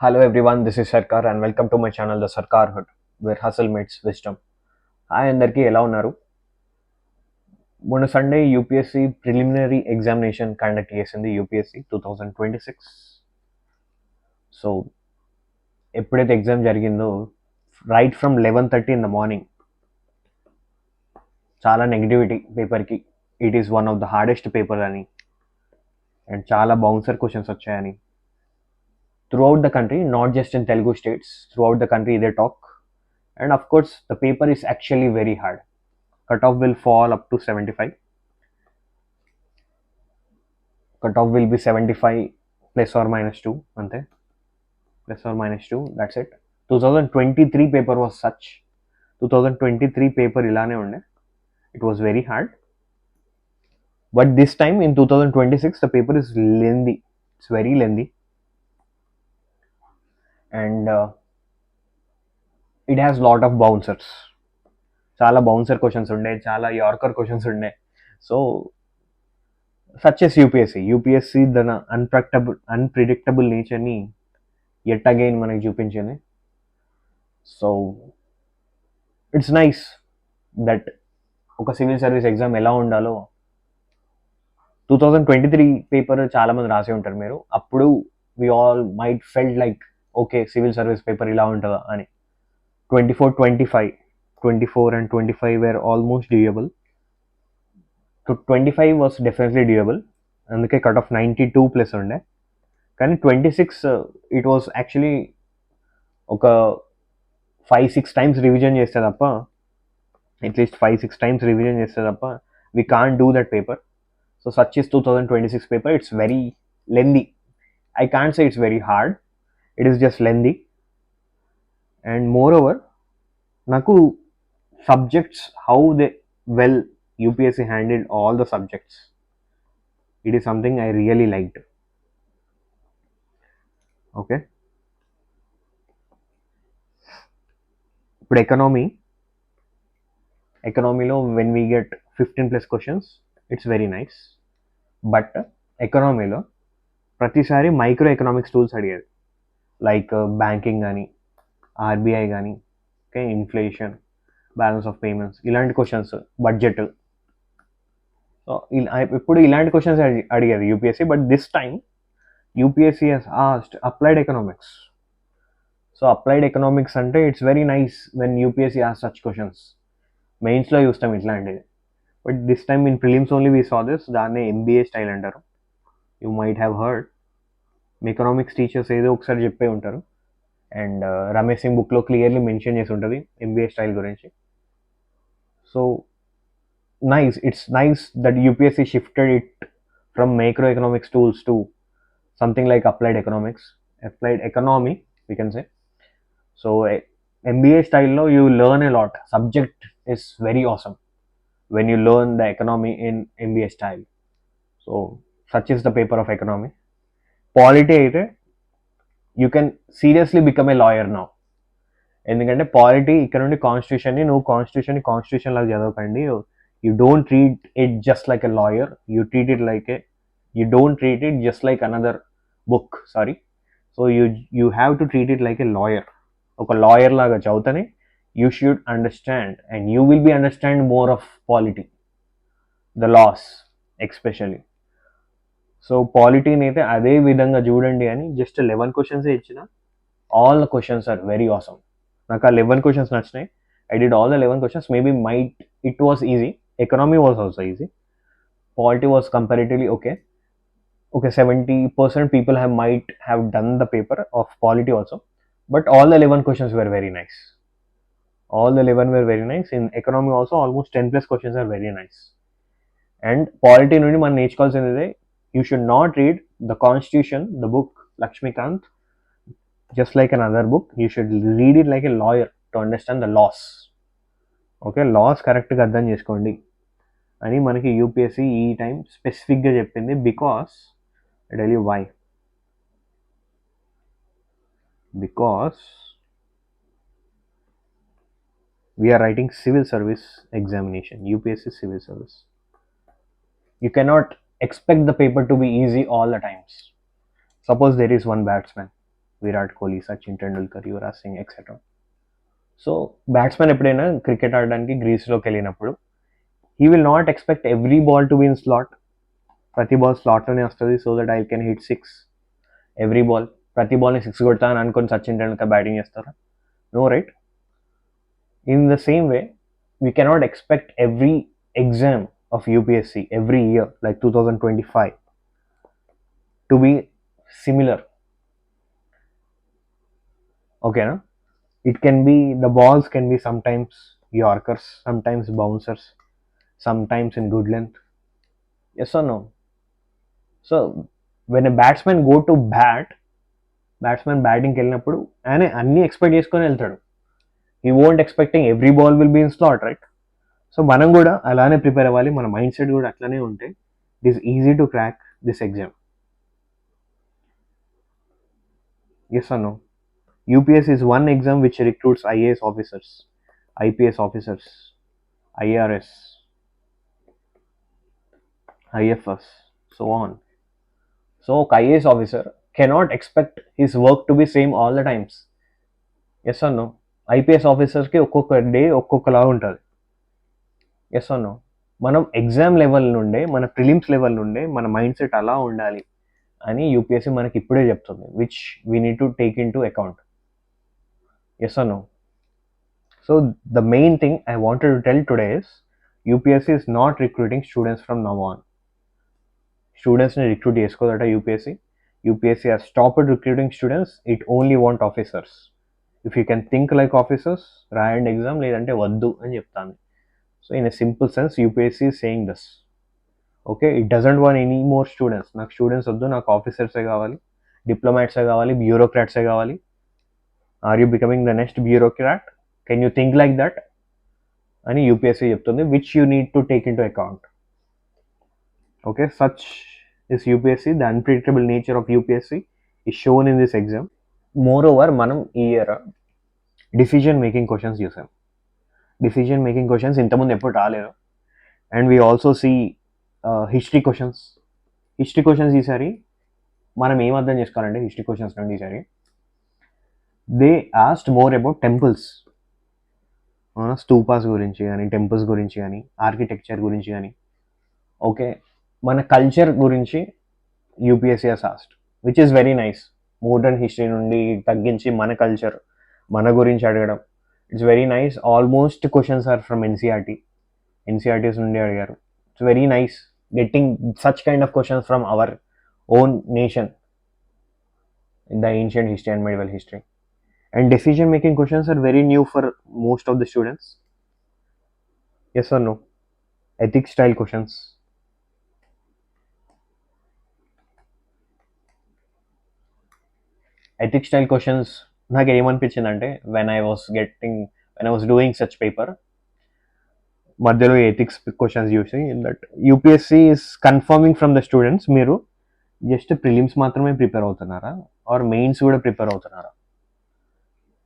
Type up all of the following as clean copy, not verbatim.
Hello everyone, this is Sarkar and welcome to my channel The Sarkar Hood, where hustle meets wisdom. Hi అందరికీ ఎలా ఉన్నారు? మొన్న Sunday UPSC preliminary examination conduct చేసింది UPSC 2026. So ఎప్పుడైతే exam జరిగిందో right from 11:30 in the morning చాలా negativity పేపర్కి. It is one of the hardest paper అని అండ్ చాలా బౌన్సర్ క్వశ్చన్స్ వచ్చాయని throughout the country, not just in Telugu states, throughout the country they talk. And of course, the paper is actually very hard. Cutoff will fall up to 75. Cutoff will be 75 plus or minus 2. Ante. Plus or minus 2. That's it. 2023 paper was such. 2023 paper ilane unde. It was very hard. But this time in 2026, the paper is lengthy. It's very lengthy. And it has lot of bouncers. చాలా bouncer questions ఉండే, చాలా yorker questions ఉండే. So such as UPSC తన unpredictable నేచర్ని yet again మనకి చూపించింది. So it's nice that ఒక civil service exam ఎలా ఉండాలో 2023 పేపర్ చాలామంది రాసి ఉంటారు మీరు. అప్పుడు we all might felt like okay civil service paper ఇలా ఉంటుందా అని. 24 and 25 were almost doable. So 25 was definitely doable. అందుకే కట్ ఆఫ్ 92 ప్లస్ ఉండే. కానీ 26 ఇట్ వాస్ యాక్చువల్లీ ఒక 5-6 టైమ్స్ రివిజన్ చేస్తే తప్ప, అట్లీస్ట్ 5-6 టైమ్స్ రివిజన్ చేస్తే తప్ప we can't do that paper. So such is 2026 paper. It's very lengthy. I can't say it's very hard, it is just lengthy. And moreover నాకు subjects how they well UPSC handled all the subjects. It is something I really liked. Okay. But economy lo when we get 15 plus questions, it's very nice. But economy lo ప్రతిసారి micro economics tools అడిగేది, like banking కానీ RBI కానీ okay inflation balance of payments ఇలాంటి questions, budget. ఇప్పుడు ఇలాంటి questions అడిగేది UPSC. But this time UPSC has asked applied economics. So applied economics అంటే it's very nice when UPSC asks such questions. మెయిన్స్లో చూస్తాం ఇట్లాంటిది. But this time in prelims only we saw this. దాన్నే MBA style అంటారు. You might have heard. Economics teachers ఏదో ఒకసారి చెప్పే ఉంటారు. అండ్ రమేష్ సింగ్ బుక్లో క్లియర్లీ మెన్షన్ చేసి ఉంటుంది ఎంబీఏ స్టైల్ గురించి. So nice, it's nice that UPSC shifted it from macroeconomics tools to something like applied economy we can say. So MBA style lo you learn a lot. Subject is very awesome when you learn the economy in MBA style. So such is the paper of economy. Polity aithe you can seriously become a lawyer now. ఎందుకంటే polity ఇక్కడ నుండి కాన్స్టిట్యూషన్ని నువ్వు constitution లాగా చదవకండి. You don't treat it just like a lawyer, you don't treat it just like another book. Sorry. So you have to treat it like a lawyer. ఒక lawyer లాగా చదివితేనే you should understand and you will be understand more of polity, the laws especially. సో పాలిటీని అయితే అదే విధంగా చూడండి అని జస్ట్ 11 క్వశ్చన్సే ఇచ్చిన. All the questions are very awesome. నాకు ఆ 11 క్వశ్చన్స్ నచ్చినాయి. I did all the 11 questions. Maybe it was easy. Economy was also easy. Polity was comparatively okay. 70% people might have done the paper of polity also. But all the 11 questions were very nice. All the 11 were very nice. In economy also almost 10 plus questions are very nice. And polity నుండి మనం నేర్చుకోవాల్సింది, you should not read the constitution, the book Lakshmikant, just like another book. You should read it like a lawyer to understand the laws. Okay, laws కరెక్ట్గా అర్థం చేసుకోండి అని మనకి UPSC ఈ time స్పెసిఫిక్గా చెప్పింది. Because I tell you why. Because we're writing civil service examination, UPSC civil service. You cannot expect the paper to be easy all the times. Suppose there is one batsman Virat Kohli, Sachin Tendulkar, Yuvraj Singh etcetera. So batsmen ఎప్పుడైనా cricket ఆడడానికి గ్రీస్లోకి వెళ్ళినప్పుడు he will not expect every ball to be in slot. ప్రతి ball స్లాట్లోనే వస్తుంది, so that I can hit six every ball. ప్రతి బాల్ని six కొడతా అని అనుకొని సచిన్ టెండూల్కర్ బ్యాటింగ్ చేస్తారా? No, right? In the same way we cannot expect every exam of UPSC every year, like 2025, to be similar. Okay, no? It can be, the balls can be sometimes Yorkers, sometimes bouncers, sometimes in good length. Yes or no? So when a batsman go to bat, batsman బ్యాటింగ్కి వెళ్ళినప్పుడు ఆయన అన్నీ expect చేసుకొని వెళ్తాడు. He won't expecting every ball will be in slot, right? So మనం కూడా అలానే prepare అవ్వాలి, మన మైండ్ సెట్ కూడా అట్లానే ఉంటే it is easy to crack this exam. Yes or no? UPS is one exam which recruits IAS officers, IPS officers, IRS, IFS, so on. So IAS officer cannot expect his work to be same all the times. Yes or no? IPS officers కి ఒక్కొక్క day ఒక్కొక్కలా ఉంటుంది. Yes or no? మనం exam level నుండే, మన prelims level నుండే మన mind set అలా ఉండాలి అని యూపీఎస్సీ మనకి ఇప్పుడే చెప్తుంది, which we need to take into account. Yes or no? So the main thing I wanted to tell today is UPSC is not recruiting students from now on. Students ni recruit cheskodaata UPSC. UPSC has stopped recruiting students. It only want officers. If you can think like officers, రాయండి exam, లేదంటే వద్దు అని చెప్తాను. So in a simple sense UPSC is saying this. Okay, it doesn't want any more students. నాకు students వద్దు, నాకు ఆఫీసర్సే కావాలి, డిప్లొమాట్సే కావాలి, బ్యూరోక్రాట్సే కావాలి. Are you becoming the next bureaucrat? Can you think like that అని యూపీఎస్సీ చెప్తుంది, which you need to take into account. Okay, such is UPSC. The unpredictable nature of UPSC is shown in this exam. Moreover, మనం ఈ year decision making questions చూసాం. Decision making questions ఇంతకుముందు ఎప్పుడు రాలేదు. And we also see history questions. History questions ఈసారి మనం ఏం అర్థం చేసుకోవాలంటే హిస్టరీ క్వశ్చన్స్ నుండి ఈసారి they asked more about temples, stupas గురించి కానీ, టెంపుల్స్ గురించి కానీ, ఆర్కిటెక్చర్ గురించి కానీ. ఓకే, మన కల్చర్ గురించి UPSC has asked, which is very nice. Modern history నుండి తగ్గించి మన కల్చర్, మన గురించి అడగడం, it's very nice. Almost questions are from NCERTs నుండి అడిగారు. It's very nice getting such kind of questions from our own nation in the ancient history and medieval history. And decision making questions are very new for most of the students. Yes or no? Ethics style questions. Ethics style questions నాకు ఏమనిపించిందంటే when I was doing such paper, మధ్యలో ethics questions చూసి that UPSC is confirming from the students, మీరు just prelims మాత్రమే prepare అవుతున్నారా or mains కూడా prepare అవుతున్నారా?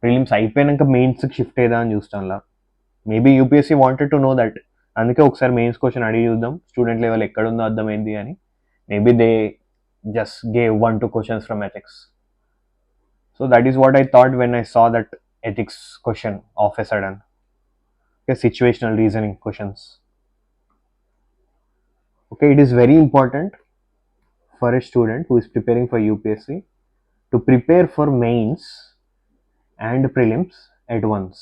Prelims అయిపోయాక మెయిన్స్కి షిఫ్ట్ అయ్యేదా అని చూస్తానులా. Maybe UPSC wanted to know that. అందుకే ఒకసారి మెయిన్స్ క్వశ్చన్ అడిగి చూద్దాం స్టూడెంట్ లెవెల్ ఎక్కడుందో అర్థమైంది అని. Maybe they just gave 1-2 questions from ethics. So that is what I thought when I saw that ethics question of a sudden. Okay, situational reasoning questions. Okay, it is very important for a student who is preparing for UPSC to prepare for mains and prelims at once.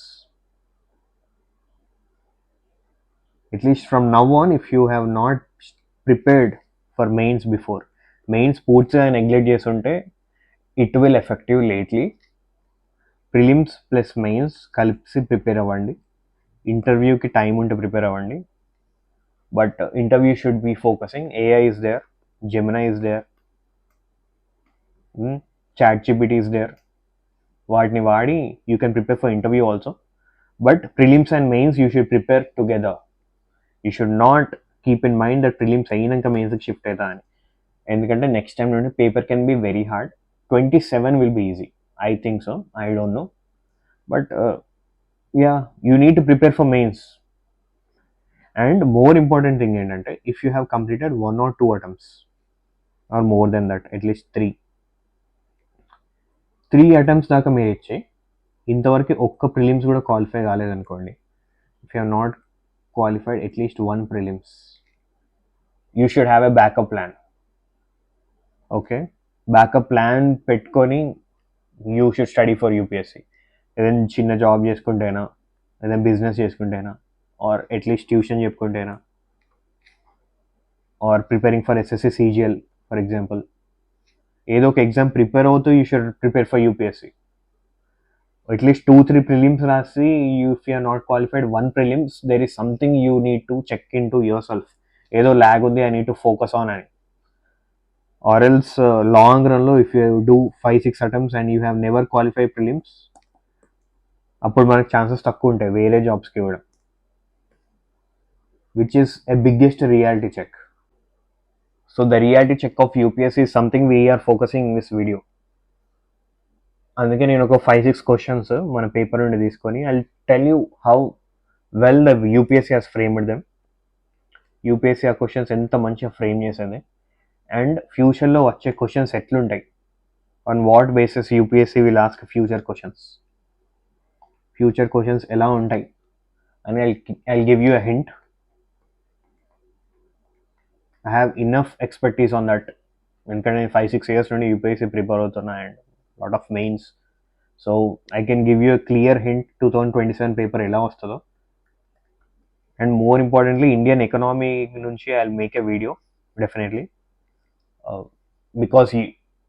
At least from now on, if you have not prepared for mains before, mains పూర్తిగా neglect చేస్తుంటే it will affect you lately. Prelims plus mains కలిసి prepare అవ్వండి. ఇంటర్వ్యూకి time ఉంటే prepare అవ్వండి. But interview should be focusing. AI is there, Gemini is there, ChatGPT is there. వాటిని వాడి you can prepare for interview also. But prelims and mains you should prepare together. You should not keep in mind that prelims అయినాక మెయిన్స్కి shift అవుతా అని. ఎందుకంటే next time నుండి paper can be very hard. 27 will be easy, I think so, I don't no. But yeah, you need to prepare for mains. And more important thing ఏంటంటే if you have completed 1 or 2 attempts or more than that, at least 3, 3 attempts దాకా మీరు ఇచ్చి ఇంతవరకు ఒక్క prelims కూడా qualify కాలేదనుకోండి, if you are not qualified at least 1 prelims, you should have a backup plan. Okay, backup plan పెట్టుకొని you should study for UPSC. ఏదైనా చిన్న జాబ్ చేసుకుంటేనా, ఏదైనా బిజినెస్ చేసుకుంటేనా, ఆర్ అట్లీస్ట్ ట్యూషన్ చెప్పుకుంటేనా, or preparing for SSC CGL for example, ఏదో ఒక exam prepare అవుతూ you should prepare for UPSC. At least 2-3 prelims రాసి, if you are not qualified 1 prelims, there is something you need to check into yourself. ఏదో lag ఉంది, I need to focus on అని. Or else long రన్లో if you do 5-6 attempts and you have never qualified prelims, అప్పుడు మనకు chances తక్కువ ఉంటాయి వేరే జాబ్స్కి ఇవ్వడం, which is a biggest reality check. So the reality check of UPSC is something we are focusing in this video. అందుకే నేను ఒక 5-6 క్వశ్చన్స్ మన పేపర్ నుండి తీసుకొని I tell you how well the UPSC has framed them. UPSC ఆ questions ఎంత మంచిగా frame చేసింది, అండ్ ఫ్యూచర్లో వచ్చే క్వశ్చన్స్ ఎట్లుంటాయి, on what basis UPSC will ask future questions ఎలా ఉంటాయి అని I give you a hint. I have enough expertise on that, ఎందుకంటే నేను 5-6 years నుండి యూపీఎస్సీ ప్రిపేర్ అవుతున్నా and lot of mains. So I can give you a clear hint 2027 paper ఎలా వస్తుందో. And more importantly Indian economy నుంచి I make a video definitely, because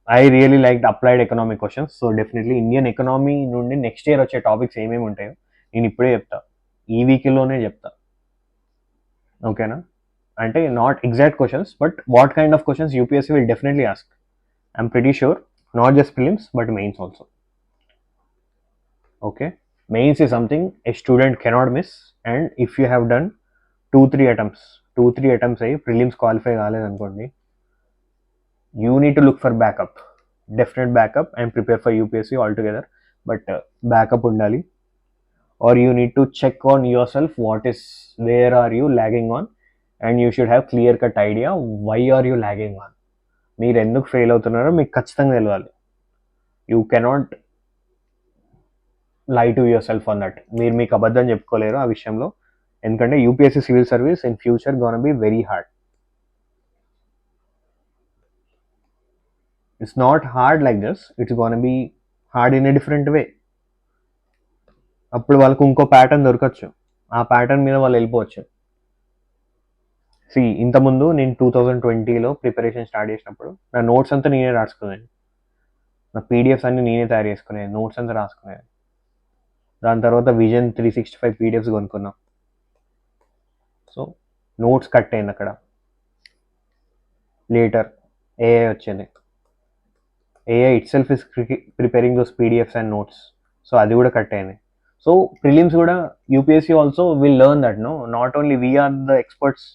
I really like applied economic questions. So definitely Indian economy నుండి next year వచ్చే topics ఏమేమి ఉంటాయో నేను ఇప్పుడే చెప్తా, ఈ వీక్లోనే చెప్తా. ఓకేనా? అంటే not exact questions, but what kind of questions UPSC will definitely ask. I'm pretty sure, not just prelims but mains also. Okay, mains is something a student cannot miss, and if you have done 2-3 attempts అయ్యి prelims qualify కాలేదనుకోండి, you need to look for backup, definite backup, and prepare for UPSC altogether. But backup undali, or you need to check on yourself where are you lagging on, and you should have clear cut idea why are you lagging on. మీరు ఎందుకు fail అవుతున్నారో మీకు ఖచ్చితంగా తెలియాలి. You cannot lie to yourself on that. మీరు మీకు అబద్ధం చెప్పుకోలేరు ఆ విషయంలో, ఎందుకంటే UPSC civil service in future gonna be very hard. It's not hard like this, it's gonna be hard in a different way. అప్పుడు వాళ్ళకు ఇంకో ప్యాటర్న్ దొరకచ్చు, ఆ ప్యాటర్న్ మీద వాళ్ళు వెళ్ళిపోవచ్చు. ఇంతకుముందు నేను 2020లో ప్రిపరేషన్ స్టార్ట్ చేసినప్పుడు నా నోట్స్ అంతా నేనే రాసుకునేది, నా పీడిఎఫ్స్ అన్ని నేనే తయారు చేసుకునేది, నోట్స్ అంతా రాసుకునేది. దాని తర్వాత విజన్ 365 పీడిఎఫ్స్ కొనుక్కున్నాం. సో నోట్స్ కట్ అయింది అక్కడ. లేటర్ ఏఐ వచ్చింది, AI itself is preparing those PDFs and notes. So అది కూడా కట్ అయింది. సో ప్రిలిమ్స్ కూడా UPSC also will learn that, no not only we're the experts,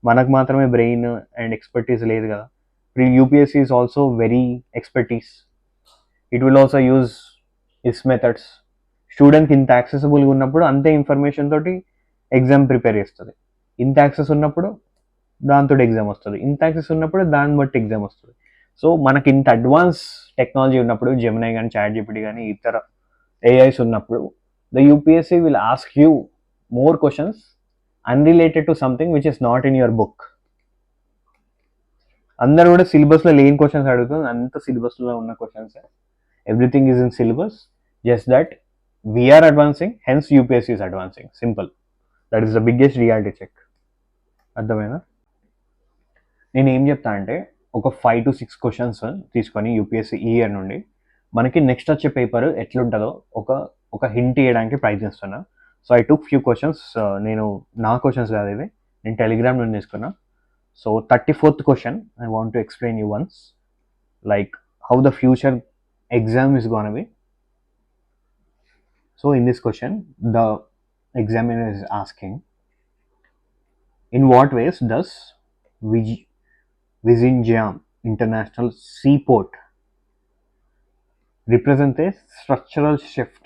మనకు మాత్రమే బ్రెయిన్ అండ్ ఎక్స్పర్టీస్ లేదు కదా. UPSC is also very expertise. It will also use its methods. స్టూడెంట్కి ఇంత యాక్సెసిబుల్గా ఉన్నప్పుడు అంతే ఇన్ఫర్మేషన్ తోటి ఎగ్జామ్ ప్రిపేర్ చేస్తుంది. ఇంత యాక్సెస్ ఉన్నప్పుడు దాంతో ఎగ్జామ్ వస్తుంది, ఇంత యాక్సెస్ ఉన్నప్పుడు దాన్ని బట్టి ఎగ్జామ్ వస్తుంది. సో మనకి ఇంత అడ్వాన్స్ టెక్నాలజీ ఉన్నప్పుడు, జెమినై కానీ, చాట్ జీపీటీ కానీ, ఇతర ఏఐస్ ఉన్నప్పుడు, the UPSC will ask you more questions unrelated to something which is not in your book. అందరు కూడా సిలబస్లో లేని క్వశ్చన్స్ అడుగుతుంది, అంత సిలబస్లో ఉన్న questions. Everything is in syllabus, just that we're advancing, hence UPSC is advancing. Simple, that is the biggest reality check. అర్థమైనా? నేను ఏం చెప్తా అంటే, ఒక 5-6 క్వశ్చన్స్ తీసుకొని యూపీఎస్సీ ఈ ఇయర్ నుండి మనకి నెక్స్ట్ వచ్చే పేపర్ ఎట్లుంటుందో ఒక హింట్ ఇవ్వడానికి ప్రయత్నిస్తున్నా. So I took few questions. నేను నా క్వశ్చన్స్ కాదు ఇవి, నేను టెలిగ్రామ్ నుండి తీసుకున్నా. So 34th question I want to explain you once, like how the future exam is gonna be. So in this question, the examiner is asking, in what ways does Vizinjam International Seaport represent a structural shift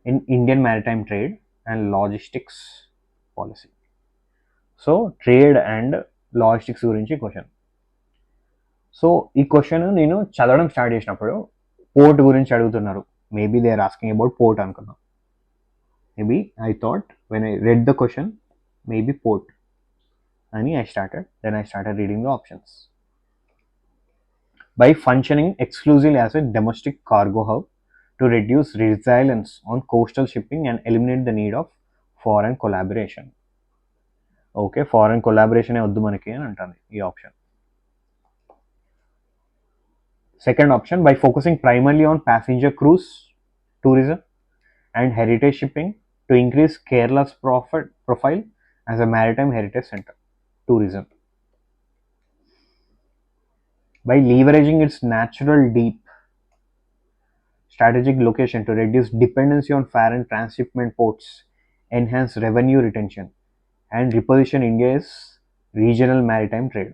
in Indian maritime trade and logistics policy? So trade and logistics గురించి question. So ఈ question నేను చదవడం start చేసినప్పుడు port గురించి అడుగుతున్నారు. Maybe they are asking about port అనుకున్నా. Maybe I thought when I read the question maybe port అని I started reading the options. By functioning exclusively as a domestic cargo hub to reduce reliance on coastal shipping and eliminate the need of foreign collaboration. Okay, foreign collaboration వద్దు మనకి అని అంటుంది ఈ option. Second option, by focusing primarily on passenger cruise tourism and heritage shipping to increase Kerala's profile as a maritime heritage centre tourism. By leveraging its natural deep strategic location to reduce dependency on foreign transshipment ports, enhance revenue retention, and reposition India's regional maritime trade.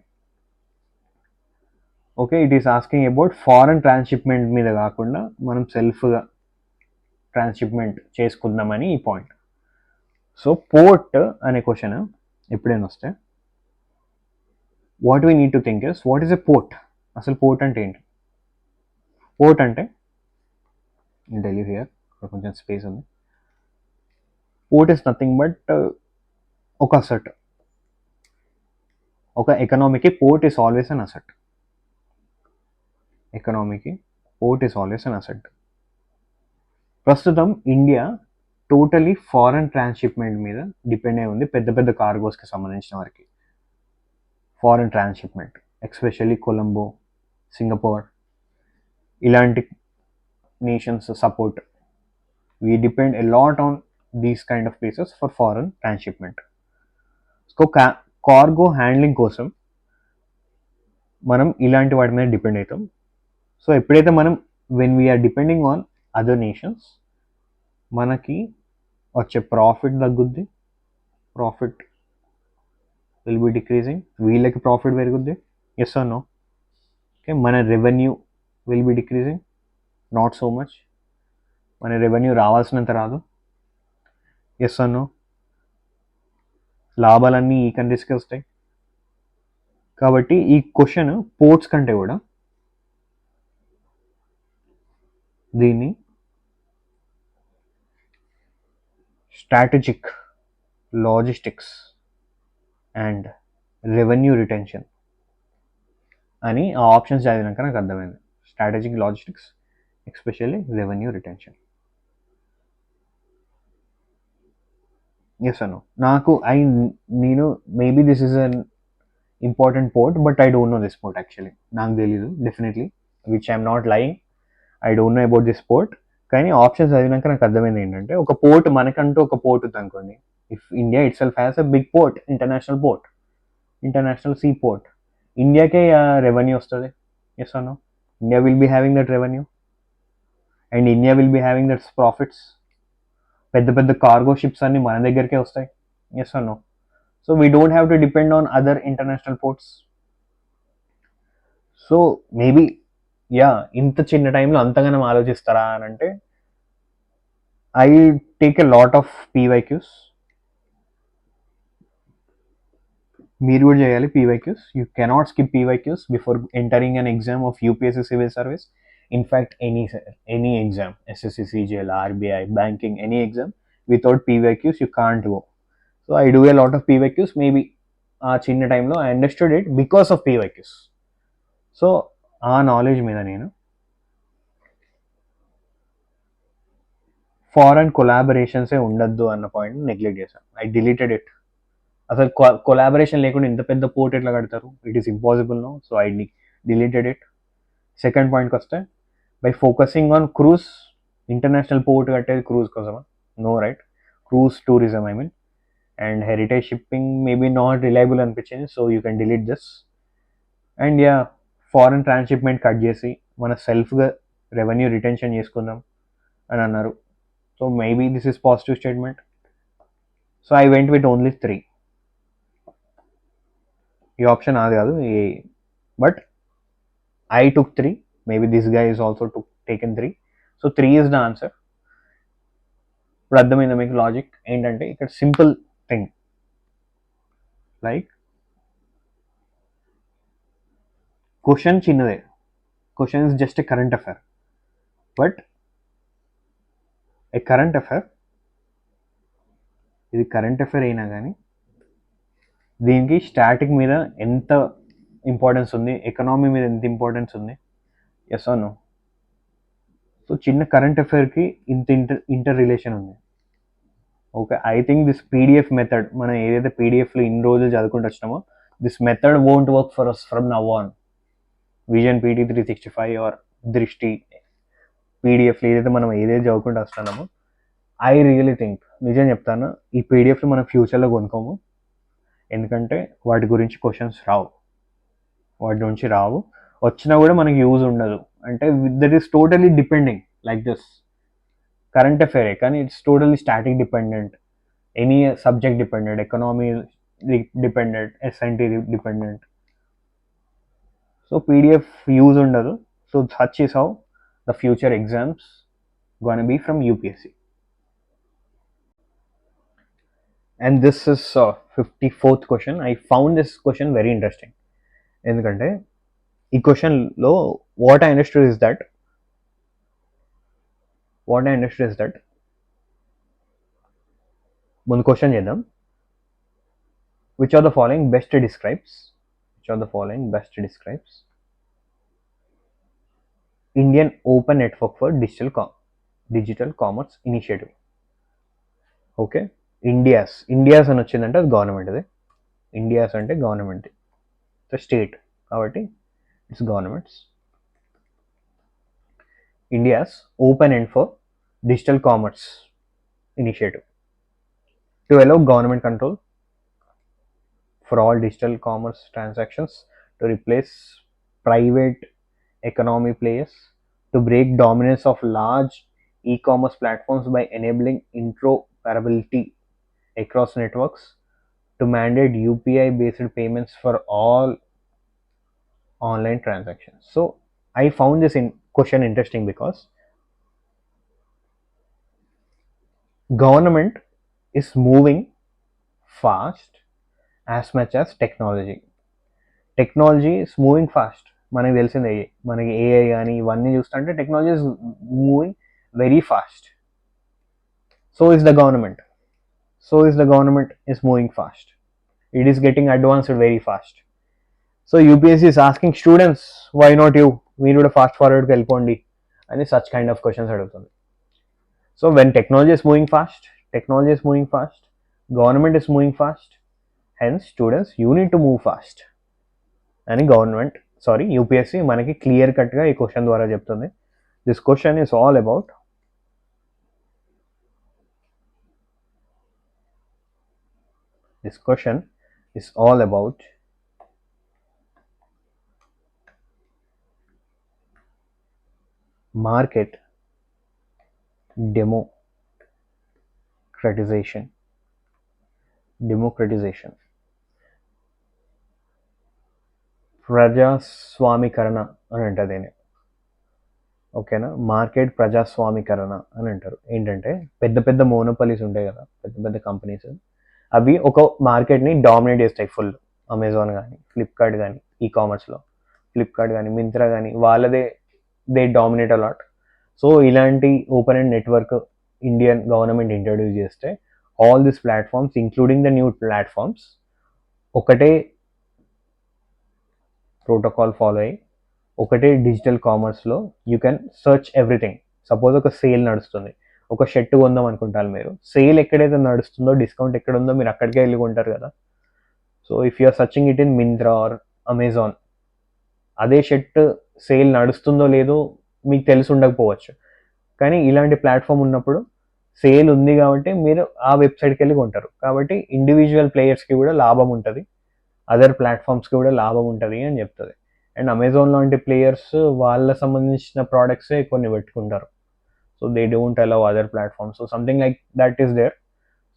Okay, it is asking about foreign transhipment మీద కాకుండా మనం సెల్ఫ్గా transhipment చేసుకుందామని ఈ point. So port అనే question ఎప్పుడైనా వస్తే what we need to think is what is a port. అసలు పోర్ట్ అంటే ఏంటి? పోర్ట్ అంటే ఢిల్లీ హియర్ కొంచెం స్పేస్ ఉంది. పోర్ట్ ఇస్ నథింగ్ బట్ ఒక అసెట్. ఒక ఎకనామీకి port is always an asset. ఎకనామీకి port is always an asset. ప్రస్తుతం ఇండియా టోటలీ ఫారెన్ ట్రాన్స్షిప్మెంట్ మీద డిపెండ్ అయి ఉంది, పెద్ద పెద్ద కార్గోస్కి సంబంధించిన వరకు. Foreign transhipment especially Colombo, Singapore ఇలాంటి nations support. We depend a lot on these kind of places for foreign transhipment. So cargo handling కోసం మనం ఇలాంటి వాటి మీద డిపెండ్ అవుతాం. సో ఎప్పుడైతే మనం when we're depending on other nations మనకి వచ్చే ప్రాఫిట్ తగ్గుద్ది, ప్రాఫిట్ విల్ బి డిక్రీజింగ్, వీళ్ళకి ప్రాఫిట్ పెరుగుద్ది. Yes or no? ఓకే, మన revenue will be decreasing, not so much. మన రెవెన్యూ రావాల్సినంత రాదు. Yes or no? లాభాలన్నీ ఈ కంట్రీస్కి వస్తాయి. కాబట్టి ఈ క్వశ్చన్ పోర్ట్స్ కంటే కూడా దీన్ని strategic logistics and revenue retention అని ఆ ఆప్షన్స్ చదివినాక నాకు అర్థమైంది. Strategic logistics especially revenue retention. ఎస్ అను నాకు నేను maybe this is an important port but I don't know this port actually. నాకు తెలీదు definitely, which I'm not lying. I don't know about this port. కానీ ఆప్షన్స్ చదివినాక నాకు అర్థమైంది ఏంటంటే ఒక పోర్ట్, మనకంటూ ఒక పోర్ట్ ఉంది అనుకోండి. If India itself has a big port, international port, international sea port, ఇండియాకే రెవెన్యూ వస్తుంది. ఎస్ అను India will be having that revenue and India will be having that's profits. పెద్ద పెద్ద కార్గో షిప్స్ అన్ని మన దగ్గరికే వస్తాయి. Yes or no? So we don't have to depend on other international ports. So maybe yeah, ఇంత చిన్న టైంలో అంతగానం ఆలోచిస్తారా అని అంటే I take a lot of PYQs. మీరు కూడా చేయాలి PYQs. You cannot skip PYQs before entering an exam of UPSC civil service. In fact any exam, SSC, CGL, RBI, banking, any exam without PYQs you can't go. So I do a lot of PYQs. Maybe ఆ చిన్న టైంలో I understood it because of PYQs. So ఆ knowledge మీద నేను foreign కొలాబరేషన్సే ఉండద్దు అన్న point neglect చేశాను. I deleted it. అసలు కొలాబరేషన్ లేకుండా ఇంత పెద్ద పోర్ట్ ఎట్లా కడతారు? It is impossible no. So I deleted it. Second పాయింట్కి వస్తే by focusing on cruise, international port కట్టేది క్రూజ్ కోసమా? No, right? Cruise tourism I mean. And heritage shipping maybe not reliable అనిపించింది, so you can delete this. And yeah, foreign transshipment cut చేసి మన సెల్ఫ్గా revenue retention చేసుకుందాం అని అన్నారు. So maybe this is positive statement. So I went with only 3. ఈ option అది కాదు, but I took 3. Maybe this guy is also taken 3. So 3 is the answer. ఇప్పుడు అర్థమైందా మీకు లాజిక్ ఏంటంటే? ఇక్కడ సింపుల్ థింగ్ లైక్ క్వశ్చన్ చిన్నదే, question is just a current affair, but A current affair, ఇది కరెంట్ అఫైర్ అయినా కానీ దీనికి స్టాటిక్ మీద ఎంత ఇంపార్టెన్స్ ఉంది, ఎకనామీ మీద ఎంత ఇంపార్టెన్స్ ఉంది, ఎస్ ఆర్ నో? సో చిన్న కరెంట్ అఫైర్కి ఇంత ఇంటర్ రిలేషన్ ఉంది. Okay, I think this PDF method, మనం ఏదైతే పీడిఎఫ్లో ఇన్ని రోజులు చదువుకుంటూ వచ్చినామో, this method won't work for us from now on. Vision PT 365 or Drishti పీడిఎఫ్లో ఏదైతే చదువుకుంటూ వస్తున్నామో, ఐ రియలీ థింక్, నిజం చెప్తాను, ఈ పీడిఎఫ్లు మనం ఫ్యూచర్లో కొనుక్కోము. ఎందుకంటే వాటి గురించి క్వశ్చన్స్ రావు, వాటి నుంచి రావు, వచ్చినా కూడా మనకి యూజ్ ఉండదు. అంటే that is totally depending like this current అఫైరే, కానీ it's totally static dependent, any subject dependent, economy dependent, SNT dependent. So PDF use ఉండదు. So such is how the future exams gonna be from UPSC. And this is 54th question. I found this question very interesting. ఎందుకంటే ఈ క్వశ్చన్లో what I understood is that ముందు question చేద్దాం. Which are the following best describes Indian open network for digital commerce initiative? Okay, India's అని వచ్చిందంటే అది గవర్నమెంట్ది. India's అంటే గవర్నమెంట్, స్టేట్ కాబట్టి it's government's. India's open end for digital commerce initiative to allow government control for all digital commerce transactions, to replace private economy players, to break dominance of large e-commerce platforms by enabling interoperability across networks, to mandate UPI based payments for all online transactions. So I found this question interesting because government is moving fast as much as technology is moving fast. మనకి తెలిసిందే, మనకి AI కానీ ఇవన్నీ చూస్తుంటే technology is moving very fast. So is the government is moving fast. It is getting advanced very fast. So UPSC is asking students, why not you, మీరు కూడా fast ఫార్వర్డ్కి వెళ్ళిపోండి అని సచ్ కైండ్ ఆఫ్ క్వశ్చన్స్ అడుగుతుంది. So when technology is moving fast, government is moving fast, hence students you need to move fast అని UPSC మనకి clear కట్గా ఈ క్వశ్చన్ ద్వారా చెప్తుంది. This question is all about market democratisation, ప్రజాస్వామీకరణ అని అంటారు దీన్ని. ఓకేనా, మార్కెట్ ప్రజాస్వామీకరణ అని అంటారు. ఏంటంటే పెద్ద పెద్ద మోనోపలీస్ ఉంటాయి కదా, పెద్ద పెద్ద కంపెనీస్, అవి ఒక మార్కెట్ని డామినేట్ చేస్తాయి ఫుల్. అమెజాన్ కానీ, ఫ్లిప్కార్ట్ కానీ, ఈకామర్స్లో ఫ్లిప్కార్ట్ కానీ, మింత్రా కానీ, దే డామినేట్ అలాట్. సో ఇలాంటి open and network Indian government introduce చేస్తే all this platforms including the new platforms ఒకటే ప్రోటోకాల్ ఫాలో అయ్యి ఒకటే డిజిటల్ కామర్స్లో you can search everything. Suppose ఒక సేల్ నడుస్తుంది, ఒక షర్ట్ కొందాం అనుకుంటారు మీరు, సేల్ ఎక్కడైతే నడుస్తుందో, డిస్కౌంట్ ఎక్కడ ఉందో మీరు అక్కడికే వెళ్ళి కొంటారు కదా. So if you're searching it in Myntra or Amazon, అదే షర్ట్ సేల్ నడుస్తుందో లేదో మీకు తెలిసి ఉండకపోవచ్చు, కానీ ఇలాంటి ప్లాట్ఫామ్ ఉన్నప్పుడు సేల్ ఉంది కాబట్టి మీరు ఆ వెబ్సైట్కి వెళ్ళి కొంటారు. కాబట్టి ఇండివిజువల్ ప్లేయర్స్కి కూడా లాభం ఉంటుంది, అదర్ ప్లాట్ఫామ్స్కి కూడా లాభం ఉంటుంది అని చెప్తుంది. అండ్ అమెజాన్ లాంటి ప్లేయర్స్ వాళ్ళ సంబంధించిన ప్రోడక్ట్సే కొన్ని పెట్టుకుంటారు. So they don't allow other platforms. So something like that is there.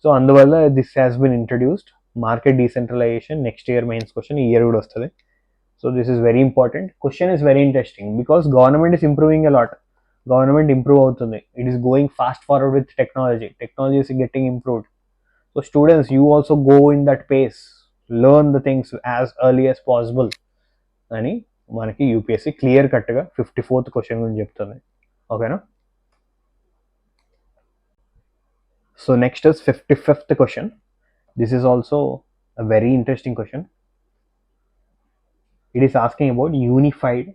So అందువల్ల this has been introduced. Market decentralization next year mains question, ఈ ఇయర్ కూడా వస్తుంది. So this is very important. Question is very interesting because government is improving a lot. Government improve అవుతుంది. It is going fast forward with technology is getting improved. So students, you also go in that pace, learn the things as early as possible అని మనకి UPSC clear కట్గా 54th question గురించి చెప్తుంది. ఓకేనా? So next is 55th question. This is also a very interesting question. It is asking about unified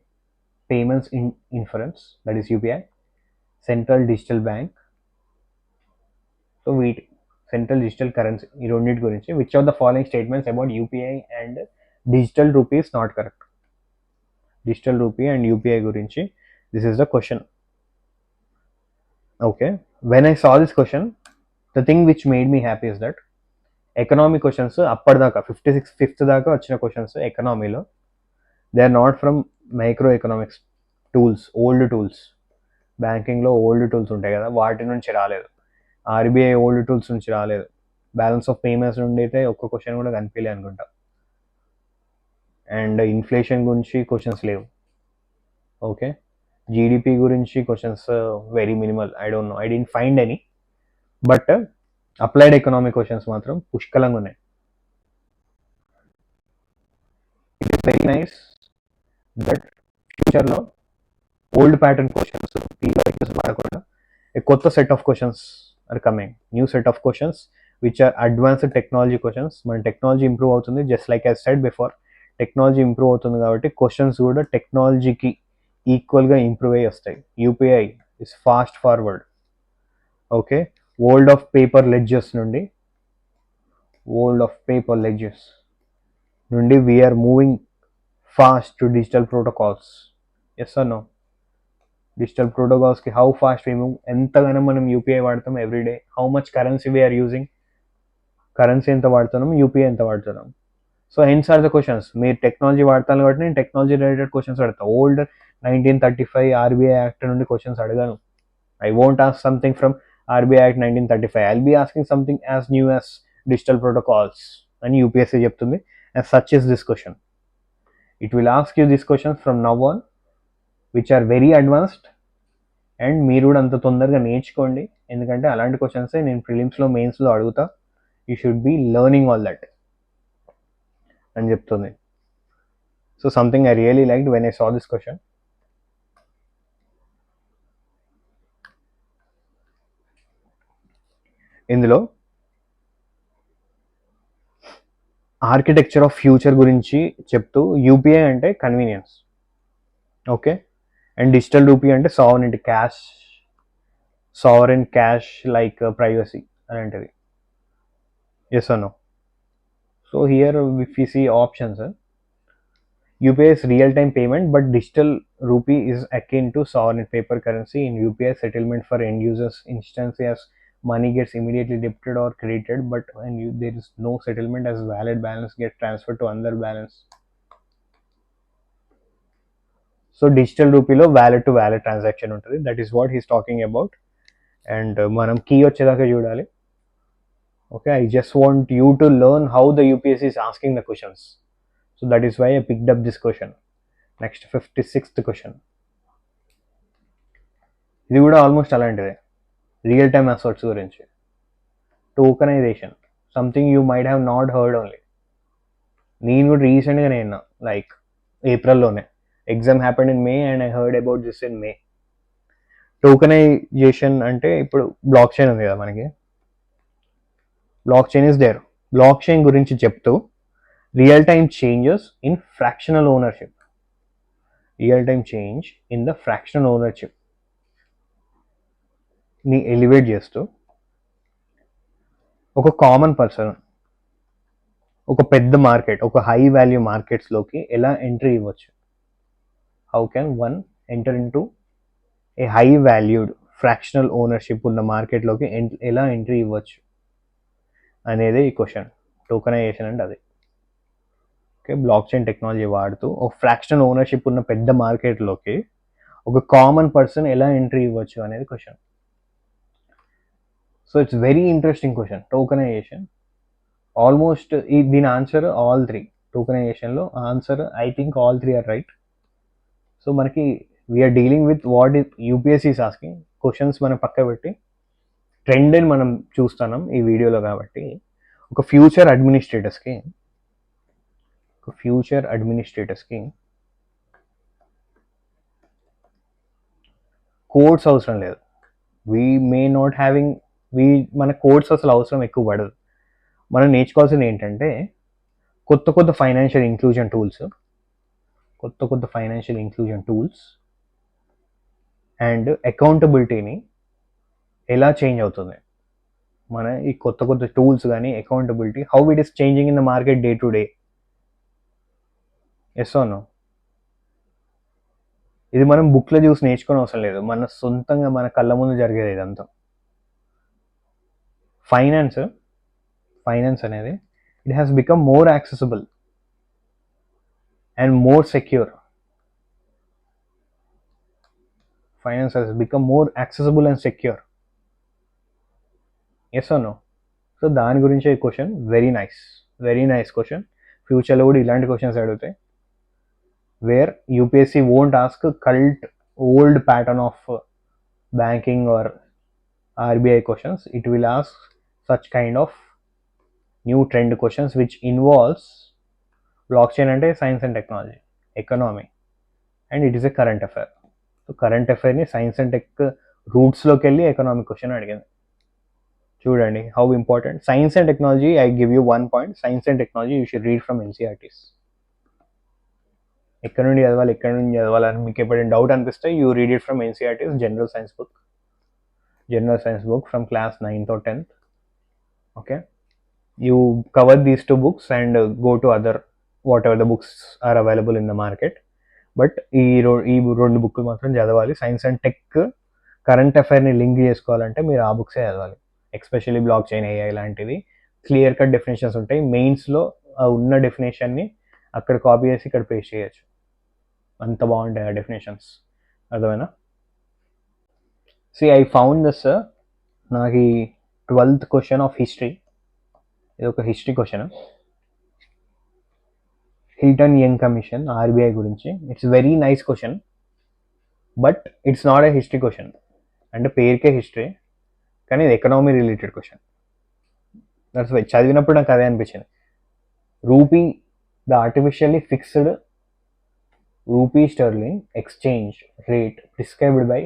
payments in inference, that is UPI, central digital bank. So వీటి central digital currency ఈ రెండింటి గురించి which of the following statements about UPI and digital rupee is not correct. Digital rupee and UPI గురించి this is the question. Okay, when I saw this question the thing which made me happy is that economy questions అప్పటిదాకా 5th దాకా వచ్చిన questions ఎకనామీలో they are not from micro economics tools, old tools. బ్యాంకింగ్లో old tools ఉంటాయి కదా, వాటి నుంచి రాలేదు. ఆర్బీఐ ఓల్డ్ టూల్స్ నుంచి రాలేదు. బ్యాలెన్స్ ఆఫ్ పేమెంట్స్ నుండి అయితే ఒక్క క్వశ్చన్ కూడా కనిపించలే అనుకుంటా. అండ్ ఇన్ఫ్లేషన్ గురించి క్వశ్చన్స్ లేవు. ఓకే, జీడిపి గురించి questions very minimal. I don't know, I don't find any. But applied economic questions మాత్రం పుష్కలంగా ఉన్నాయి. It is very nice that ఫ్యూచర్లో ఓల్డ్ ప్యాటర్న్ క్వశ్చన్స్ పీవైక్యూస్ వాడకుండా కొత్త set of questions are coming. New set of questions which are advanced technology questions. మన technology improve అవుతుంది, just like I said before. Technology improve అవుతుంది కాబట్టి questions కూడా టెక్నాలజీకి ఈక్వల్గా ఇంప్రూవ్ అయ్యి వస్తాయి. UPI is fast forward. Okay, world of paper ledgers నుండి we are moving fast to digital protocols. Yes or no? డిజిటల్ ప్రోటోకాల్స్కి హౌ ఫాస్ట్ వీ మూవ్. ఎంతగానో మనం యూపీఐ వాడతాం everyday. How much currency we are using, currency ఎంత వాడుతున్నాం, యూపీఐ ఎంత వాడుతున్నాం. So hence are the questions. మీరు టెక్నాలజీ వాడతాను కాబట్టి నేను టెక్నాలజీ రిలేటెడ్ క్వశ్చన్స్ అడుగుతాను. ఓల్డ్ 1935 ఆర్బీఐ యాక్ట్ నుండి క్వశ్చన్స్ అడగాను. I won't ask something from RBI act 1935. I'll be asking something as new as digital protocols అని యూపీఎస్సీ చెప్తుంది. And such is this question. It will ask you this questions from now on which are very advanced. And మీరు కూడా అంత తొందరగా నేర్చుకోండి, ఎందుకంటే అలాంటి క్వశ్చన్సే నేను ప్రిలిమ్స్లో, మెయిన్స్లో అడుగుతా. You should be learning all that అని చెప్తుంది. So something I really liked when I saw this question. ఇందులో ఆర్కిటెక్చర్ ఆఫ్ ఫ్యూచర్ గురించి చెప్తూ యూపీఐ అంటే convenience, okay, and digital rupee అంటే సావరెన్ క్యాష్ లైక్ ప్రైవసీ అలాంటిది. Yes or no? So here if you see options, UPI is real-time payment, but digital rupee is akin to sovereign paper currency. In UPI, settlement for end users instance as money gets immediately debited or credited, but when there is no settlement, as valid balance gets transferred to another balance. So digital rupee lo valid to valid transaction untadi. That is what he is talking about. And manam key vachedaka chudali. Okay, I just want you to learn how the UPSC is asking the questions. So that is why I picked up this question. Next 56th question. ఇది కూడా almost అలాంటిదే, real time assets గురించి. Tokenization, something you might have not heard only. నేను కూడా రీసెంట్గా నేను like ఏప్రిల్లోనే, exam happened in May and I heard about this in May. Tokenization అంటే ఇప్పుడు బ్లాక్ చైన్ ఉంది కదా మనకి, blockchain is there. Blockchain గురించి చెప్తూ real time changes in fractional ownership, real time change in the fractional ownership ని elevate చేస్తూ ఒక కామన్ పర్సన్ ఒక పెద్ద మార్కెట్, ఒక హై వాల్యూ మార్కెట్స్లోకి ఎలా ఎంట్రీ ఇవ్వచ్చు. How can one enter in to A high valued fractional ownership ఉన్న మార్కెట్లోకి ఎలా ఎంట్రీ ఇవ్వచ్చు అనేది ఈ క్వశ్చన్. టోకనైజేషన్ అంటే అది. ఓకే, బ్లాక్ చైన్ టెక్నాలజీ వాడుతూ ఒక ఫ్రాక్షనల్ ఓనర్షిప్ ఉన్న పెద్ద మార్కెట్లోకి ఒక కామన్ పర్సన్ ఎలా ఎంట్రీ ఇవ్వచ్చు అనేది question. So it's very interesting question. Tokenization almost దీని ఆన్సర్ ఆల్ త్రీ. టోకనైజేషన్లో answer I think all three are right. So మనకి we are dealing with what UPSC is asking. Questions మనం పక్క పెట్టి ట్రెండ్ అని మనం చూస్తున్నాం ఈ వీడియోలో. కాబట్టి ఒక ఫ్యూచర్ అడ్మినిస్ట్రేటర్స్కి కోడ్స్ అవసరం లేదు. We may not having we మన కోడ్స్ అసలు అవసరం ఎక్కువ పడదు. మనం నేర్చుకోవాల్సింది ఏంటంటే కొత్త కొత్త ఫైనాన్షియల్ ఇంక్లూజన్ టూల్స్ అండ్ అకౌంటబిలిటీని ఎలా చేంజ్ అవుతుంది. మన ఈ కొత్త కొత్త టూల్స్ కానీ accountability how it is changing in the market day to day. Yes or no? ఇది మనం బుక్లో చూసి నేర్చుకోవడం అవసరం లేదు, మన సొంతంగా మన కళ్ళ ముందు జరిగేది ఇదంతా. ఫైనాన్స్ అనేది it has become more accessible and more secure. Finance has become more accessible and secure. Yes or no? So దాని గురించే ఈ క్వశ్చన్. Very nice question. ఫ్యూచర్లో కూడా ఇలాంటి క్వశ్చన్స్ అడుగుతాయి, where UPSC won't ask cult old pattern of banking or RBI questions. It will ask such kind of new trend questions which involves blockchain అంటే science and technology, economy, and it is a current affair. So current అఫైర్ని science and tech రూట్స్లోకి వెళ్ళి economic question అడిగింది. చూడండి how important. Science and technology, I give you 1 point. Science and technology you should read from NCERTs. ఎక్కడ నుండి చదవాలని మీకు ఎప్పుడైనా డౌట్ అనిపిస్తే you read it from NCERTs general science book from class 9th or 10th. Okay, you cover these 2 books and go to other whatever the books are available in the market. But ఈ 2 బుక్లు మాత్రం చదవాలి. Science and tech current అఫైర్ని link చేసుకోవాలంటే మీరు ఆ బుక్సే చదవాలి. ఎస్పెషల్లీ బ్లాక్ చైన్, ఏఐ లాంటివి క్లియర్ కట్ డెఫినేషన్స్ ఉంటాయి. మెయిన్స్లో ఉన్న డెఫినేషన్ని అక్కడ కాపీ చేసి ఇక్కడ పేస్ట్ చేయొచ్చు. అంత బాగుంటాయి ఆ డెఫినేషన్స్. అర్థమైనా? I found this. నాకు ఈ 12th క్వశ్చన్ ఆఫ్ హిస్టరీ, ఇది ఒక history question. Hilton Young commission RBI గురించి. It's very nice question, but it's not a history question. అంటే పేరుకే హిస్టరీ, కానీ ఇది economy related question. That's why చదివినప్పుడు నాకు అదే అనిపించింది. Rupee, the artificially fixed rupee sterling exchange rate prescribed by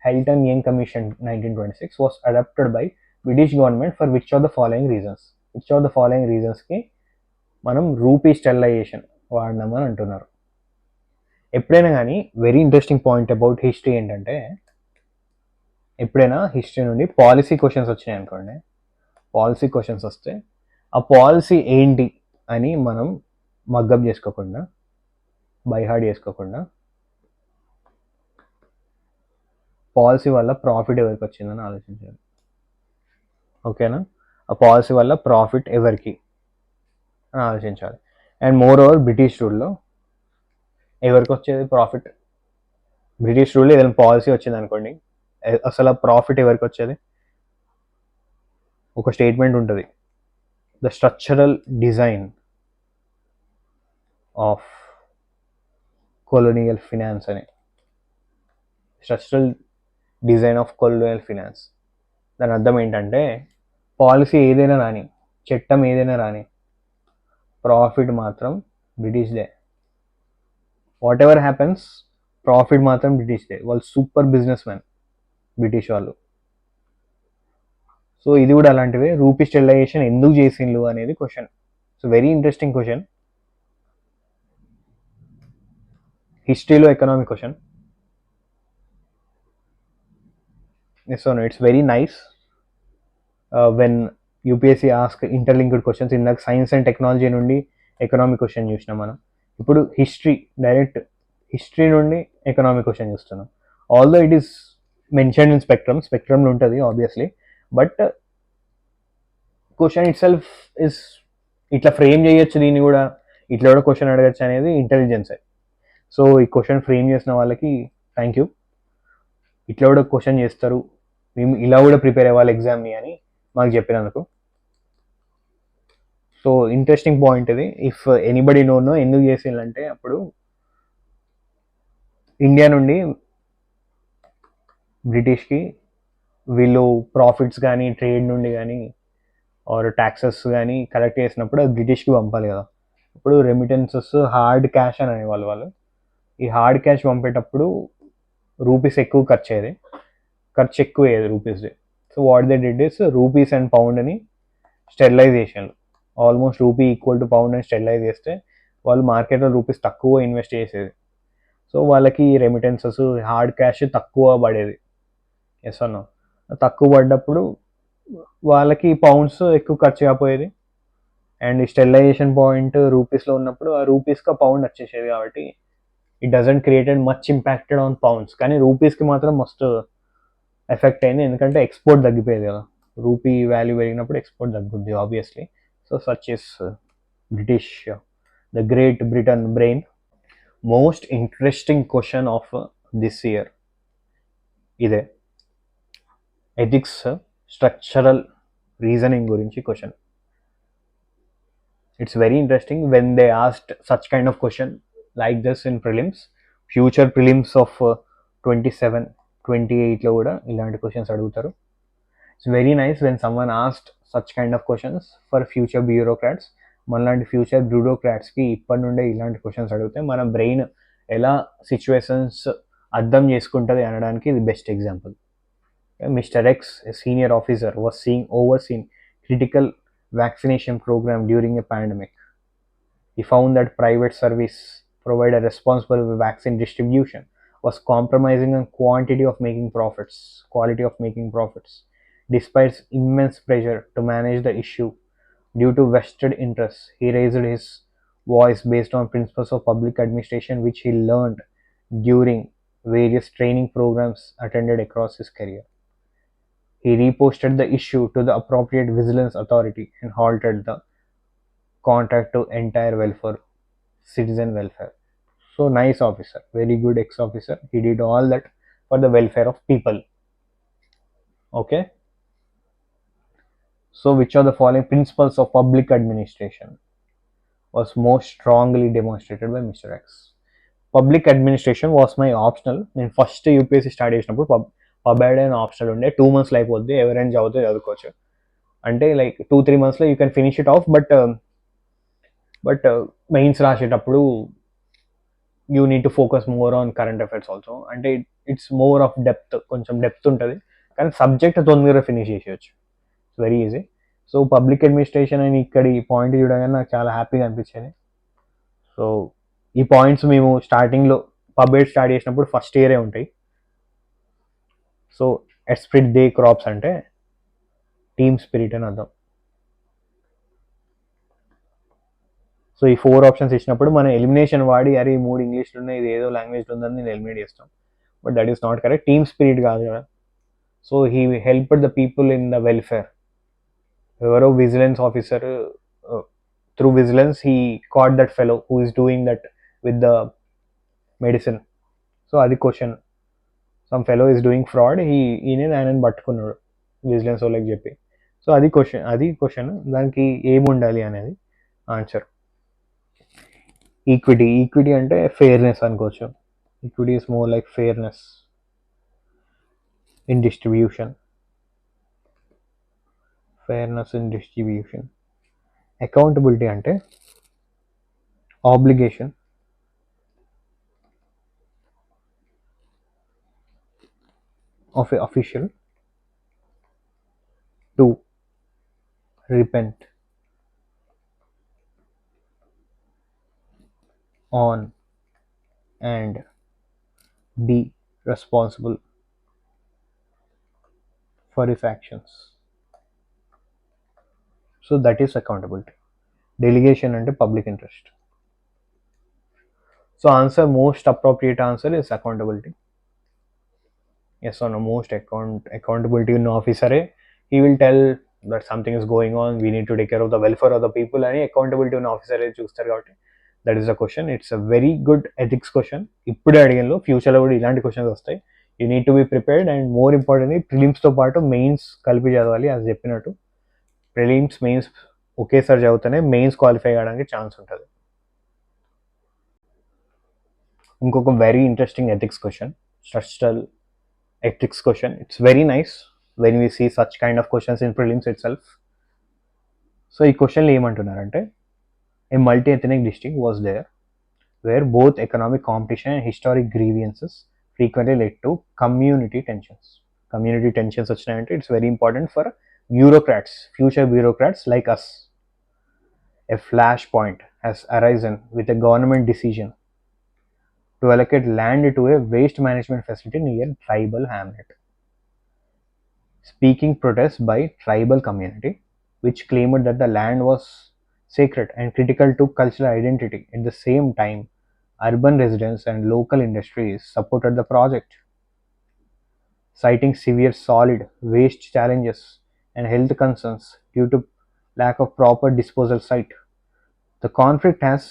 Hilton Young commission 1926 was adopted by British government for which of the following reasonsకి మనం rupee sterilisation వాడినామని అంటున్నారు. ఎప్పుడైనా కానీ very interesting point about history ఏంటంటే, ఎప్పుడైనా హిస్టరీ నుండి policy questions వచ్చినాయి అనుకోండి, policy questions వస్తే ఆ పాలసీ ఏంటి అని మనం మగ్గప్ చేసుకోకుండా, బైహార్డ్ చేసుకోకుండా, పాలసీ వల్ల ప్రాఫిట్ ఎవరికి వచ్చిందని ఆలోచించాలి. ఓకేనా? ఆ పాలసీ వల్ల ప్రాఫిట్ ఎవరికి అని ఆలోచించాలి. అండ్ మోర్ ఓవర్ బ్రిటిష్ రూల్లో ఎవరికి వచ్చేది ప్రాఫిట్? బ్రిటిష్ రూల్లో ఏదైనా పాలసీ వచ్చింది అనుకోండి, అసలు ఆ ప్రాఫిట్ ఎవరికి వచ్చేది? ఒక స్టేట్మెంట్ ఉంటుంది, the structural design of colonial finance అని. Structural design of colonial finance దాని అర్థం ఏంటంటే, పాలసీ ఏదైనా రాని, చట్టం ఏదైనా రాని, ప్రాఫిట్ మాత్రం బ్రిటిష్దే. వాట్ ఎవర్ హ్యాపెన్స్, ప్రాఫిట్ మాత్రం బ్రిటిష్దే. వాళ్ళు సూపర్ బిజినెస్ మ్యాన్ బ్రిటిష్ వాళ్ళు. సో ఇది కూడా అలాంటివే. రూపీ స్టెరిలైజేషన్ ఎందుకు చేసిండ్రు అనేది question. So very interesting question. హిస్టరీలో economic question. So it's very nice when UPSC ask interlinked questions. ఇందాక సైన్స్ అండ్ టెక్నాలజీ నుండి ఎకనామిక్ క్వశ్చన్ చూసినాం మనం, ఇప్పుడు డైరెక్ట్ హిస్టరీ నుండి ఎకనామిక్ క్వశ్చన్ చూస్తున్నాం. Although it is mention in స్పెక్ట్రమ్లో ఉంటుంది obviously, but question it self is ఇట్లా ఫ్రేమ్ చేయొచ్చు, దీన్ని కూడా ఇట్లా కూడా క్వశ్చన్ అడగచ్చు అనేది ఇంటెలిజెన్సే. సో ఈ క్వశ్చన్ ఫ్రేమ్ చేసిన వాళ్ళకి థ్యాంక్ యూ. ఇట్లా కూడా క్వశ్చన్ చేస్తారు, మేము ఇలా కూడా ప్రిపేర్ అవ్వాలి ఎగ్జామ్ని అని మాకు చెప్పినందుకు. సో ఇంట్రెస్టింగ్ పాయింట్ ఇది. ఇఫ్ ఎనీబడి నో ఎందుకు చేసిందంటే, అప్పుడు ఇండియా నుండి బ్రిటిష్కి వీళ్ళు ప్రాఫిట్స్ కానీ ట్రేడ్ నుండి కానీ ఆర్ ట్యాక్సెస్ కానీ కలెక్ట్ చేసినప్పుడు అది బ్రిటిష్కి పంపాలి కదా. ఇప్పుడు రెమిటెన్సెస్ హార్డ్ క్యాష్ అని అనేవాళ్ళు వాళ్ళు. ఈ హార్డ్ క్యాష్ పంపేటప్పుడు రూపీస్ ఎక్కువ ఖర్చు అయ్యేది. ఖర్చు ఎక్కువ అయ్యేది రూపీస్ది. So what they did is rupees and పౌండ్ని sterilization, almost rupee equal to pound అని స్టెరిలైజ్ చేస్తే వాళ్ళు మార్కెట్లో రూపీస్ తక్కువ ఇన్వెస్ట్ చేసేది. సో వాళ్ళకి రెమిటెన్సెస్ హార్డ్ క్యాష్ తక్కువ పడేది. ఎస్ అన్న తక్కువ పడ్డప్పుడు వాళ్ళకి పౌండ్స్ ఎక్కువ ఖర్చు కాపోయేది. అండ్ స్టెరిలైజేషన్ పాయింట్ రూపీస్లో ఉన్నప్పుడు ఆ రూపీస్కి పౌండ్ వచ్చేసేది కాబట్టి it doesn't created much impacted on pounds. కానీ రూపీస్కి మాత్రం మస్తు ఎఫెక్ట్ అయింది, ఎందుకంటే ఎక్స్పోర్ట్ తగ్గిపోయేది కదా. రూపీ వాల్యూ పెరిగినప్పుడు ఎక్స్పోర్ట్ తగ్గుద్ది obviously. So such is British, the great Britain brain. Most interesting question of this year ఇదే, ఎథిక్స్ స్ట్రక్చరల్ రీజనింగ్ గురించి question. It's very interesting when they asked such kind of question like this in prelims. Future prelims of 27, 28 లో కూడా ఇలాంటి questions అడుగుతారు. It's very nice when someone asked such kind of questions for future bureaucrats. మనలాంటి future బ్యూరోక్రాట్స్కి ఇప్పటి నుండే ఇలాంటి questions అడిగితే మన బ్రెయిన్ ఎలా సిచ్యువేషన్స్ అర్థం చేసుకుంటుంది అనడానికి ఇది best example. Mister X, senior officer, was overseen critical vaccination program during a pandemic. He found that private service provider responsible for vaccine distribution was compromising on quality of making profits. Despite immense pressure to manage the issue due to vested interests, he raised his voice based on principles of public administration which he learned during various training programs attended across his career. He reposted the issue to the appropriate vigilance authority and halted the contract to entire welfare, citizen welfare. So nice officer, very good ex-officer. He did all that for the welfare of people. Okay. So which of the following principles of public administration was most strongly demonstrated by Mr. X? Public administration was my optional. నేను first UPSC start చేసినప్పుడు పబ్యాడ్ అని optional ఉండే. 2 months అయిపోద్ది, ఎవరైనా చదివితే చదువుకోవచ్చు. అంటే like 2-3 monthsలో you can finish it off. But mains రాసేటప్పుడు you need to focus more on current affairs also. అంటే ఇట్స్ మోర్ ఆఫ్ డెప్త్, కొంచెం డెప్త్ ఉంటుంది, కానీ సబ్జెక్ట్ తొందరగా ఫినిష్ చేసేయచ్చు. It's very easy. So public administration అని ఇక్కడ ఈ పాయింట్ చూడగానే నాకు చాలా హ్యాపీగా అనిపించింది. సో ఈ పాయింట్స్ మేము స్టార్టింగ్లో పబ్ఎడ్ స్టార్ట్ చేసినప్పుడు ఫస్ట్ ఇయరే ఉంటాయి. సో ఎస్ప్రిట్ దే క్రాప్స్ అంటే టీమ్ స్పిరిట్ అని అర్థం. సో ఈ 4 ఆప్షన్స్ ఇచ్చినప్పుడు మనం ఎలిమినేషన్ వాడి అరే 3 ఇంగ్లీష్లో ఉన్నాయి, ఇది ఏదో లాంగ్వేజ్లో ఉందని నేను ఎలిమినేట్ చేస్తాం. But that is not correct. Team spirit కాదు కదా. So he helped the people in the welfare. ఎవరో vigilance officer, through vigilance he caught that fellow who is doing that with the medicine. So అది క్వశ్చన్. Some fellow is doing fraud, ఆయనని పట్టుకున్నాడు vigilance వాళ్ళకి చెప్పి. So అది question. దానికి ఏముండాలి అనేది ఆన్సర్. ఈక్విటీ అంటే ఫెయిర్నెస్ అనుకోవచ్చు. Equity is more like fairness in distribution. Accountability అంటే obligation of a official to repent on and be responsible for his actions. So that is accountability. Delegation and public interest. So answer, most appropriate answer is accountability. Yes or no? Most accountability in officer, he will tell that something is going on, we need to take care of the welfare of the people. And accountability in officer చూస్తారు కాబట్టి that is the question. It's a very good ethics question. ఇప్పుడే అడిగినలో ఫ్యూచర్లో కూడా ఇలాంటి questions వస్తాయి. You need to be prepared. And more importantly ప్రిలిమ్స్తో పాటు మెయిన్స్ కలిపి చదవాలి. అది చెప్పినట్టు ప్రిలిమ్స్ మెయిన్స్ ఒకేసారి చదివితేనే మెయిన్స్ క్వాలిఫై అవ్వడానికి ఛాన్స్ ఉంటుంది. ఇంకొక very interesting ethics question, structural ethics question. It's very nice when we see such kind of questions in prelims itself. So ఈ క్వశ్చన్ ఏమంటున్నారంటే, a multi-ethnic district was there where both economic competition and historic grievances frequently led to community tensions. Community tensions వచ్చినాయంటే it's very important for bureaucrats, future bureaucrats like us. A flashpoint has arisen with a government decision to allocate land to a waste management facility near tribal hamlet. Speaking protest by tribal community, which claimed that the land was sacred and critical to cultural identity. At the same time, urban residents and local industries supported the project, citing severe solid waste challenges and health concerns due to lack of proper disposal site. The conflict has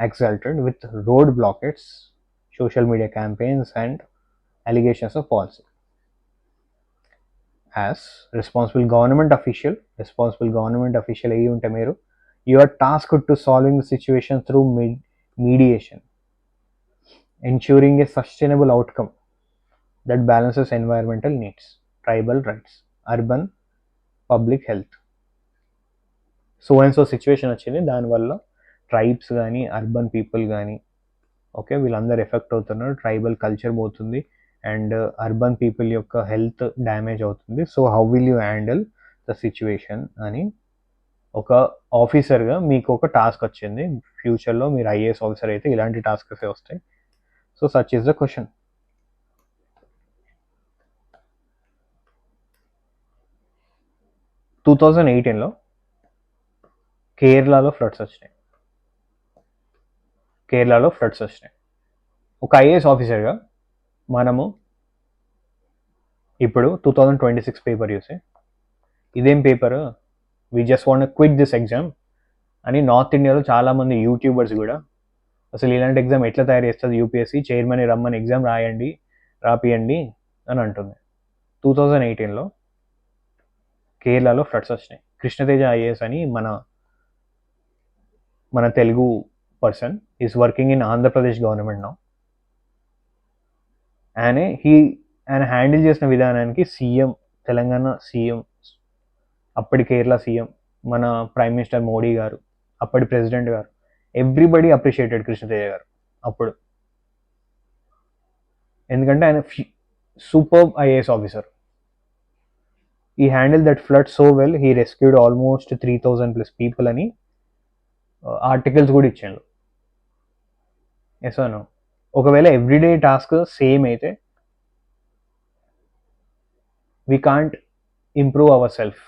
exalted with road blockades, social media campaigns, and allegations of policy. As responsible government official అయ్యి ఉంటే మీరు, you are tasked to solving the situation through mediation, ensuring a sustainable outcome that balances environmental needs, tribal rights, urban public health. So and so situation వచ్చింది, దానివల్ల tribes కానీ urban people కానీ okay వీళ్ళందరూ effect అవుతున్నారు, tribal culture పోతుంది and urban people యొక్క health damage అవుతుంది. So how will you handle the situation అని ఒక ఆఫీసర్గా మీకు ఒక టాస్క్ వచ్చింది. ఫ్యూచర్లో మీరు ఐఏఎస్ ఆఫీసర్ అయితే ఇలాంటి టాస్క్స్ వస్తాయి. So such is the question. 2018లో కేరళలో ఫ్లడ్స్ వచ్చినాయి. ఒక ఐఏఎస్ ఆఫీసర్గా మనము ఇప్పుడు 2026 పేపర్ చూసి ఇదేం paper, we just want quit this exam అని నార్త్ ఇండియాలో చాలామంది యూట్యూబర్స్ కూడా అసలు ఇలాంటి ఎగ్జామ్ ఎట్లా తయారు చేస్తుంది యూపీఎస్సీ, చైర్మన్ రమ్మని ఎగ్జామ్ రాపియండి అని అంటుంది. 2018లో కేరళలో ఫ్లడ్స్ వచ్చినాయి. కృష్ణతేజ ఐఏఎస్ అని మన Telugu person is working in Andhra Pradesh government now. ఆయన హ్యాండిల్ చేసిన విధానానికి సీఎం, తెలంగాణ సీఎం, అప్పటి కేరళ సీఎం, మన ప్రైమ్ మినిస్టర్ మోడీ గారు, అప్పటి ప్రెసిడెంట్ గారు, ఎవ్రీబడి అప్రిషియేటెడ్ కృష్ణతేజ గారు అప్పుడు. ఎందుకంటే ఆయన సూపర్ ఐఏఎస్ ఆఫీసర్. ఈ handle that flood so well, he rescued almost 3,000+ people అని ఆర్టికల్స్ కూడా ఇచ్చాడు. ఎస్ అను. ఒకవేళ ఎవ్రీడే టాస్క్ సేమ్ అయితే we can't improve ourselves.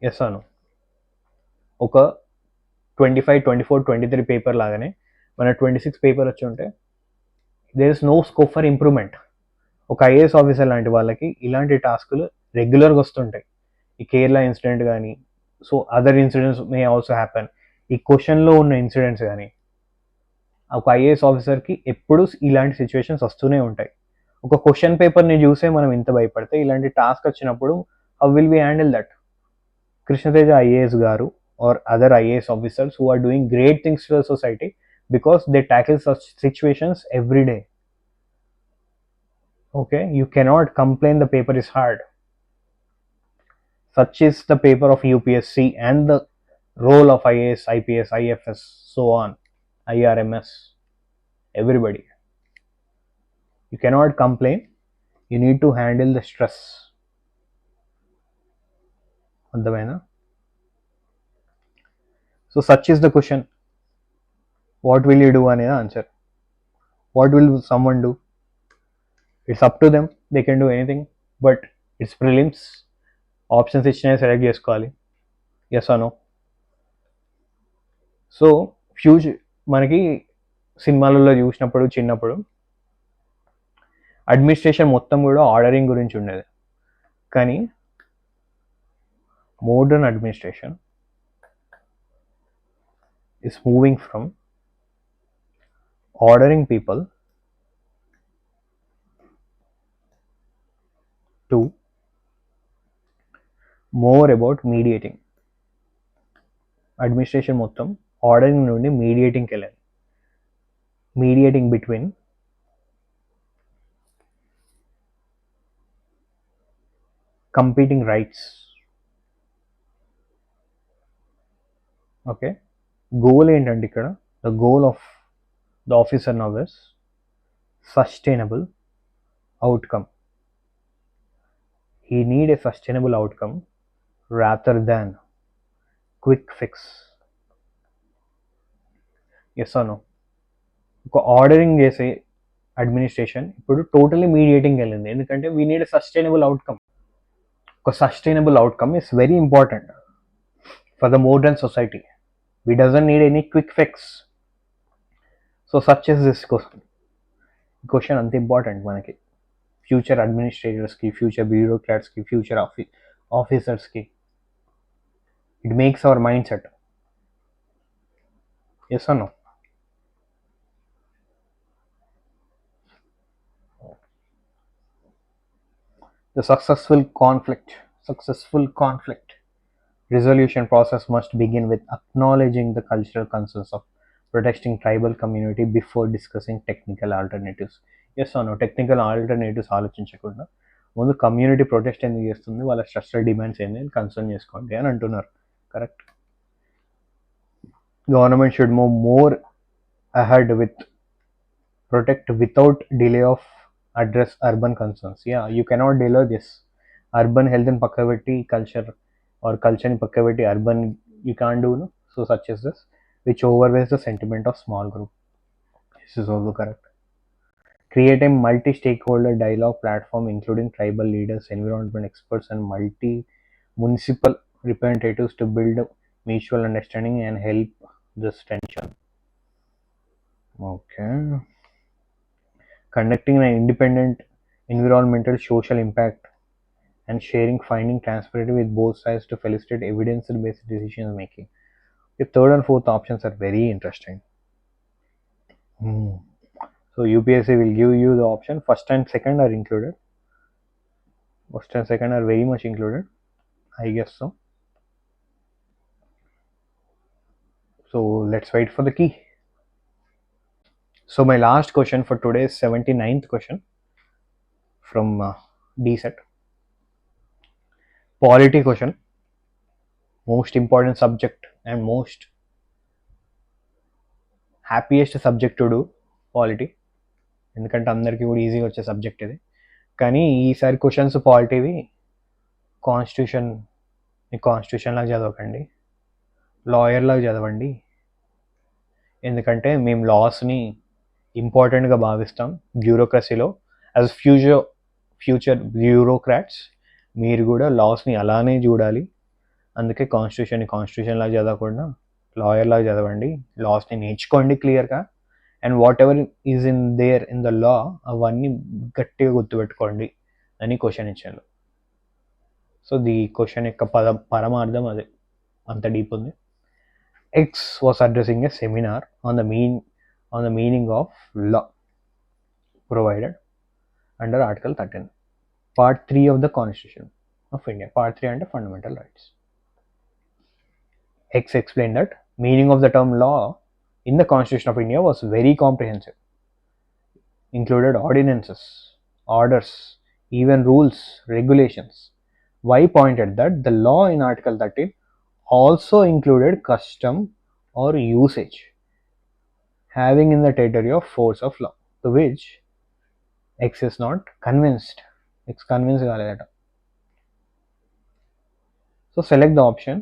Yes అను. ఒక 25, 24, 23 పేపర్ లాగానే మన 26 పేపర్ వచ్చి ఉంటే there is no scope for improvement. ఒక ఐఏఎస్ ఆఫీసర్ లాంటి వాళ్ళకి ఇలాంటి టాస్కులు రెగ్యులర్గా వస్తుంటాయి. ఈ కేరళ ఇన్సిడెంట్ కానీ, so other incidents may also happen. ఈ క్వశ్చన్లో ఉన్న ఇన్సిడెంట్స్ కానీ ఒక ఐఏఎస్ ఆఫీసర్కి ఎప్పుడు ఇలాంటి సిచ్యువేషన్స్ వస్తూనే ఉంటాయి. ఒక క్వశ్చన్ పేపర్ని చూసే మనం ఇంత భయపడితే ఇలాంటి టాస్క్ వచ్చినప్పుడు how will we handle that? Krishnateja IAS గారు are other IAS officers who are doing great things to the society because they tackle such situations every day. Okay, you cannot complain the paper is hard. Such is the paper of UPSC and the role of IAS, IPS, IFS, so on, IRMS, everybody. You cannot complain, you need to handle the stress. Andamena. So such is the question. What will you do? Aneda answer. What will someone do? It's up to them, they can do anything, but it's prelims. Options ఇచ్చినా select చేసుకోవాలి, yes అనో. So future మనకి సినిమాలలో చూసినప్పుడు చిన్నప్పుడు administration మొత్తం కూడా ordering గురించి ఉండేది. కానీ modern administration is moving from ordering people to more about mediating. Administration మొత్తం ఆర్డరింగ్ నుండి మీడియేటింగ్కి వెళ్ళాలి. Mediating between competing rights. Okay, goal ఏంటంటే ఇక్కడ the goal of the officer now is sustainable outcome. he need a sustainable outcome rather than quick fix. Yes or no? ఒక ordering చేసే administration ఇప్పుడు totally mediating వెళ్ళింది, ఎందుకంటే we need a sustainable outcome. ఒక sustainable outcome is very important for the modern society. We doesn't need any quick fix. So such is this question అంత important మనకి, future అడ్మినిస్ట్రేటర్స్కి, future బ్యూరోక్రాట్స్కి, future ఆఫీసర్స్కి. It makes our mindset. Yes or no? The successful conflict resolution process must begin with acknowledging the cultural concerns of protecting tribal community before discussing technical alternatives. Yes or no? Technical alternatives ఆలోచించకుండా ముందు community protest ఎందుకు చేస్తుంది, వాళ్ళ structural demands ఏంటి అని concern చేసుకోండి అని అంటున్నారు. Correct. Government should move more ahead with protect without delay of address urban concerns. Yeah, you cannot delay this. Urban health in pakkaveti culture or culture in pakkaveti urban you can't do, no? So such as this, which overweighs the sentiment of small group. This is also correct. Create a multi-stakeholder dialogue platform including tribal leaders, environment experts and multi-municipal representatives to build mutual understanding and help this tension. Okay. Conducting an independent environmental social impact and sharing finding transparently with both sides to facilitate evidence-based decision making. The third and fourth options are very interesting. So UPSC will give you the option first and second are included. First and second are very much included, I guess so. So let's wait for the key. So my last question for today is 79th question from DSET. Polity question. Most important subject and most happiest subject to do polity, ఎందుకంటే అందరికీ కూడా ఈజీగా వచ్చే subject ఇది. కానీ ఈసారి questions పాలిటీవి constitution లాగా చదవకండి, lawyer లాగా చదవండి. ఎందుకంటే మేము లాస్ని ఇంపార్టెంట్గా భావిస్తాం బ్యూరోక్రసీలో. యాజ్ ఫ్యూచర్ బ్యూరోక్రాట్స్ మీరు కూడా లాస్ని అలానే చూడాలి. అందుకే కాన్స్టిట్యూషన్ లాగా చదవకుండా లాయర్ లాగా చదవండి, లాస్ని నేర్చుకోండి క్లియర్గా. And what ever is in there in the law అవన్నీ గట్టిగా గుర్తుపెట్టుకోండి అని క్వశ్చన్ ఇచ్చాను. సో ది క్వశ్చన్ యొక్క పరమార్థం అదే, అంత డీప్ ఉంది. X was addressing a seminar on the meaning of law provided under article 13, part 3 of the constitution of India. Part 3 అంటే fundamental rights. X explained that meaning of the term law in the Constitution of India was very comprehensive, included ordinances, orders, even rules, regulations. Y pointed that the law in Article 13 also included custom or usage having in the territory of force of law, to which X is not convinced. X convinced galeda. So select the option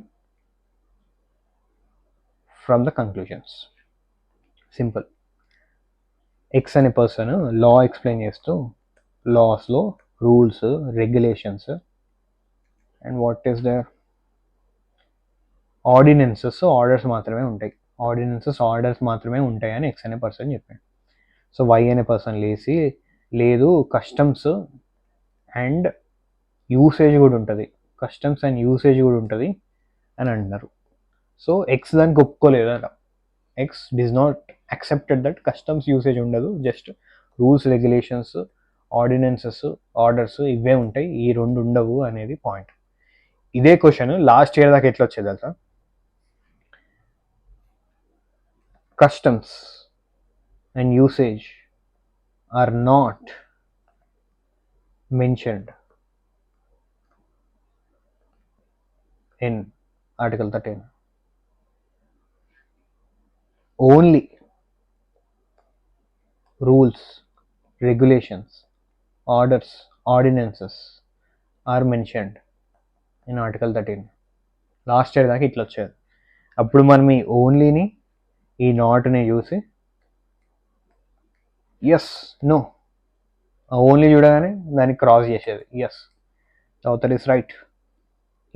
from the conclusions. Simple. X అనే person law explain చేస్తూ లాస్లో rules, regulations and what is the ordinances, orders మాత్రమే ఉంటాయి అని X అనే person చెప్పాడు. So Y అనే person లేదు కస్టమ్స్ అండ్ యూసేజ్ కూడా ఉంటుంది అని అంటున్నారు. సో ఎక్స్ దానికి ఒప్పుకోలేదట. X does not accepted that customs usage ఉండదు, just rules, regulations, ordinances, orders ఇవే ఉంటాయి, ఈ రెండు ఉండవు అనేది పాయింట్. ఇదే క్వశ్చన్ లాస్ట్ ఇయర్ దాకా ఎట్లా వచ్చేది తెలుసా? Customs and usage are not mentioned in article 13. Only rules, regulations, orders, ordinances are mentioned in article 13. Last year దాకా ఇట్లా వచ్చేది. అప్పుడు మనం ఈ ఓన్లీని ఈ నాట్ని చూసి ఎస్ నో ఓన్లీ చూడగానే దాన్ని క్రాస్ చేసేది, ఎస్ అవుతారు ఇస్ రైట్.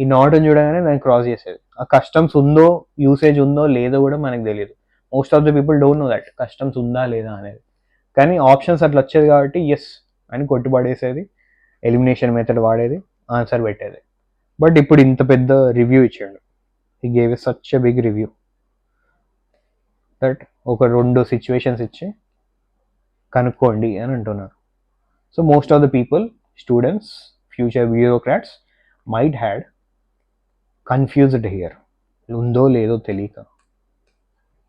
ఈ నాట్ని చూడగానే దాన్ని క్రాస్ చేసేది. ఆ కస్టమ్స్ ఉందో యూసేజ్ ఉందో లేదో కూడా మనకు తెలియదు. Most of the people don't know that customs ఉందా లేదా అనేది. కానీ ఆప్షన్స్ అట్లా వచ్చేది కాబట్టి ఎస్ అని కొట్టుపడేసేది, ఎలిమినేషన్ మెథడ్ వాడేది, ఆన్సర్ పెట్టేది. బట్ ఇప్పుడు ఇంత పెద్ద రివ్యూ ఇచ్చాడు. He gave such a big review that ఒక 2 సిచ్యువేషన్స్ ఇచ్చి కనుక్కోండి అని అంటున్నారు. So most of the people, students, future bureaucrats might had confused here, ఉందో లేదో తెలియక.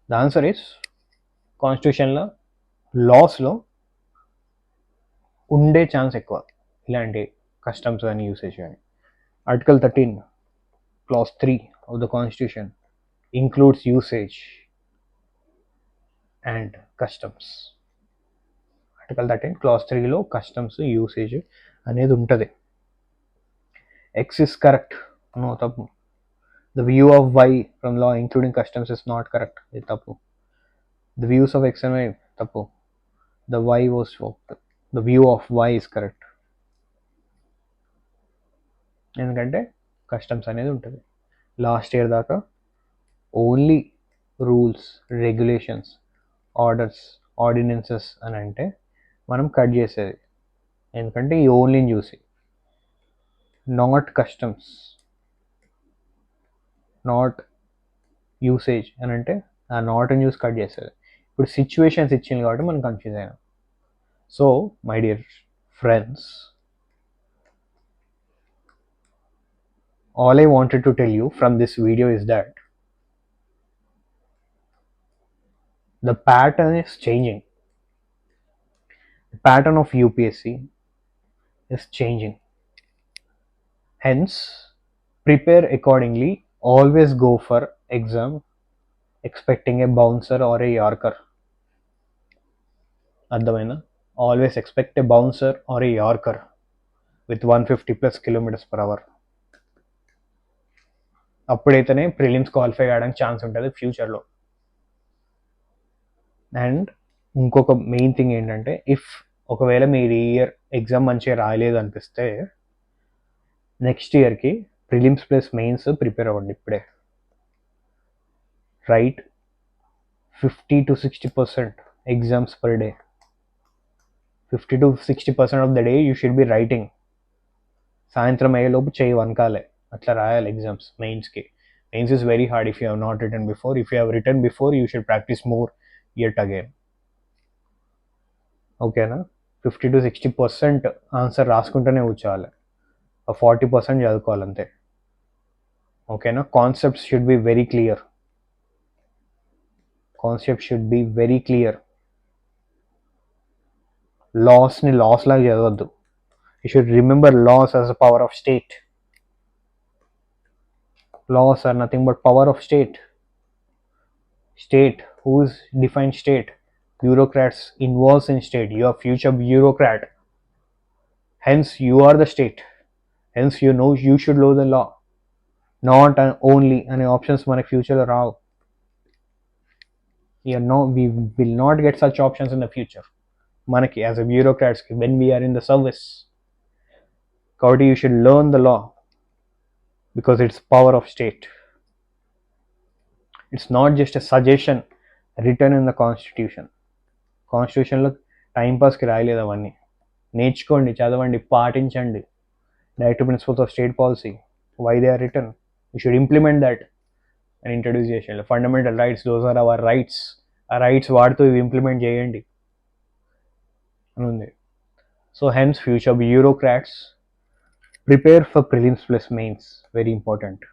ద ఆన్సర్ ఇస్ కాన్స్టిట్యూషన్లో, లాస్లో ఉండే ఛాన్స్ ఎక్కువ ఇలాంటి కస్టమ్స్ కానీ యూసేజ్ కానీ. Article 13 clause 3 of the constitution includes usage and customs. Article 13 clause 3లో కస్టమ్స్ యూసేజ్ అనేది ఉంటుంది. ఎక్స్ ఇస్ కరెక్ట్, నో తప్పు. The view of Y from law including customs is not correct, ఇది తప్పు. The views of X and Y తప్పు. The Y was the view of Y is correct. ఎందుకంటే customs అనేది ఉంటుంది. Last year దాకా only rules, regulations, orders, ordinances అని అంటే మనం కట్ చేసేది. ఎందుకంటే ఈ ఓన్లీని చూసి. నాట్ కస్టమ్స్, నాట్ యూసేజ్ అని అంటే ఆ నాట్ని చూసి కట్ చేసేది. ఇప్పుడు సిచ్యువేషన్స్ ఇచ్చింది కాబట్టి మనం కన్ఫ్యూజ్ అయినాం. So my dear friends, all I wanted to tell you from this video is that the pattern is changing. The pattern of UPSC is changing. Hence, prepare accordingly. Always go for exam expecting a bouncer or a Yorker. అర్థమైనా? Always expect a bouncer or a Yorker with 150 plus kilometers per hour. అప్పుడైతేనే prelims qualify కావడానికి chance ఉంటుంది ఫ్యూచర్లో. And ఇంకొక main thing ఏంటంటే, if ఒకవేళ మీరు ఈ ఇయర్ ఎగ్జామ్ మంచిగా రాయలేదు అనిపిస్తే నెక్స్ట్ ఇయర్కి ప్రిలిమ్స్ ప్లస్ మెయిన్స్ ప్రిపేర్ అవ్వండి ఇప్పుడే. Write 50 to 60% exams per day. 50 to 60% of the day you should be writing. సాయంత్రం అయ్యేలోపు చేయి వనకాలే, అట్లా రాయాలి ఎగ్జామ్స్. మెయిన్స్కి mains is very hard if you have not written before. If you have written before you should practice more yet again. ఓకేనా? 50 to 60% answer రాసుకుంటూనే కూర్చోవాలి, 40% చదువుకోవాలి అంతే. ఓకేనా? Concepts should be very clear. Concept should be very clear. లాస్ని laws లాగా చదవద్దు. You should remember laws as a power of state. Laws are nothing but power of state. State, who is defined state? Bureaucrats involves in state. You are future bureaucrat. Hence, you are the state. Hence, you should know the law. Not only any options మన ఫ్యూచర్లో రావు. We will not get such options in the future. మనకి as a bureaucrats when we are in the service. కాబట్టి you should learn the law because it's power of state. It's not just a suggestion written in the constitution. కాన్స్టిట్యూషన్లో టైంపాస్కి రాయలేదు అవన్నీ. నేర్చుకోండి, చదవండి, పాటించండి. Directive principles of state policy, why they are written, you should implement that అని introduce చేసేయండి. Fundamental rights, those are our rights. ఆ rights వాడుతూ ఇవి ఇంప్లిమెంట్ చేయండి అని ఉంది. So hence future bureaucrats prepare for prelims plus mains, very important.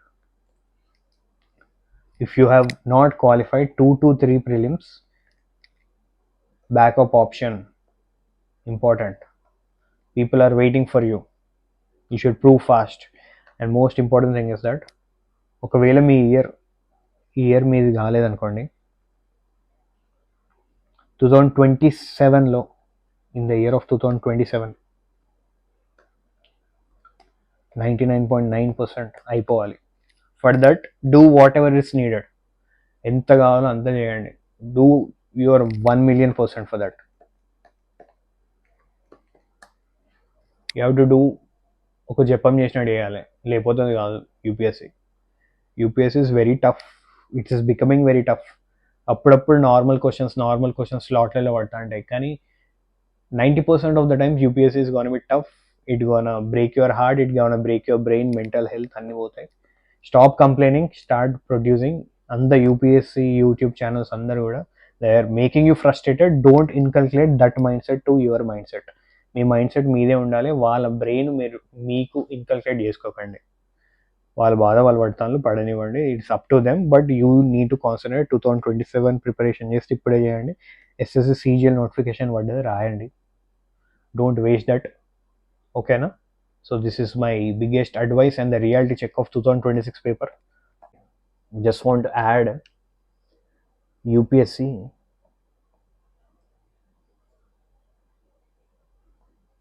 If you have not qualified 2 to 3 prelims, backup option important. People are waiting for you. You should prove fast. And most important thing is that ఒకవేళ మీ year మీది కాలేదనుకోండి, 2027లో, in the year of 2027 99.9% అయిపోవాలి. For that do what ever is needed. ఎంత కావాలో అంత చేయండి. Do your 1,000,000% for that. You have to do. ఒక జపం చేసినట్టు చేయాలి, లేకపోతే అది కాదు UPSC. UPSC is very tough. It's is becoming very tough. అప్పుడప్పుడు నార్మల్ క్వశ్చన్స్ స్లాట్లలో పడతా ఉంటాయి, కానీ 90% of the times UPSC is gonna B tough. It gonna break your heart, it gonna break your brain, mental health అన్నీ పోతాయి. Stop complaining, start producing. అంద UPSC YouTube channels అందరూ కూడా they are making you frustrated. Don't inculcate that mindset to your mindset. మీ mindset మీదే ఉండాలి, వాళ్ళ brain మీరు మీకు ఇన్కల్కులేట్ చేసుకోకండి. వాళ్ళ బాధ వాళ్ళు పడతాను, పడనివ్వండి. It's up to them. But you need to concentrate. 2027 preparation చేస్తే ఇప్పుడే చేయండి. ఎస్ఎస్సి సీజీఎల్ నోటిఫికేషన్ పడ్డది, రాయండి. Don't waste that. ఓకేనా? So this is my biggest advice and the reality check of 2026 paper. Just want to add, UPSC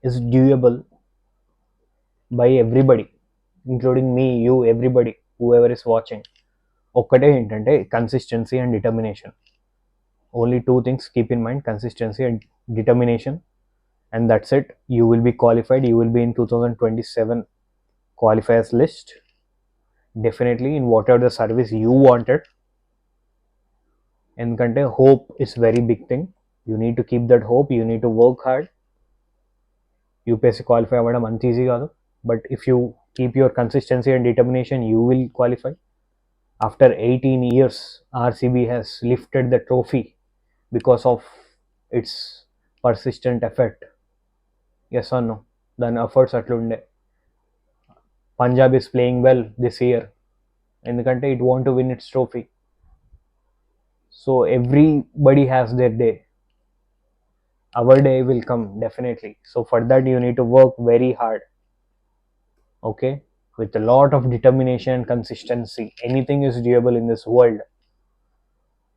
is doable by everybody, including me, you, everybody, whoever is watching. ఒక్కటే ఏంటంటే consistency and determination. Only two things keep in mind: consistency and determination. And that's it. You will be qualified. You will be in 2027 qualifiers list. Definitely in whatever the service you wanted. ఎందుకంటే hope is very big thing. You need to keep that hope. You need to work hard. UPSC qualify అవ్వడం అంత easy కాదు, but if you keep your consistency and determination, you will qualify. After 18 years, RCB has lifted the trophy because of its persistent effort. Yes or no? దాని efforts అట్లుండే. Punjab is playing well this year, ఎందుకంటే it want to win its trophy. So everybody has their day. Our day will come definitely. So for that you need to work very hard. Okay, with a lot of determination and consistency. Anything is doable in this world.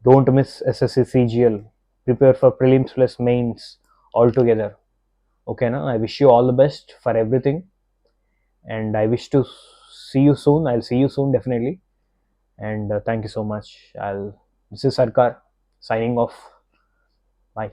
Don't miss SSC CGL. Prepare for prelims plus mains altogether. Okay na? I wish you all the best for everything, and I wish to see you soon. I'll see you soon definitely. And thank you so much. This is Sarkar signing off. Bye.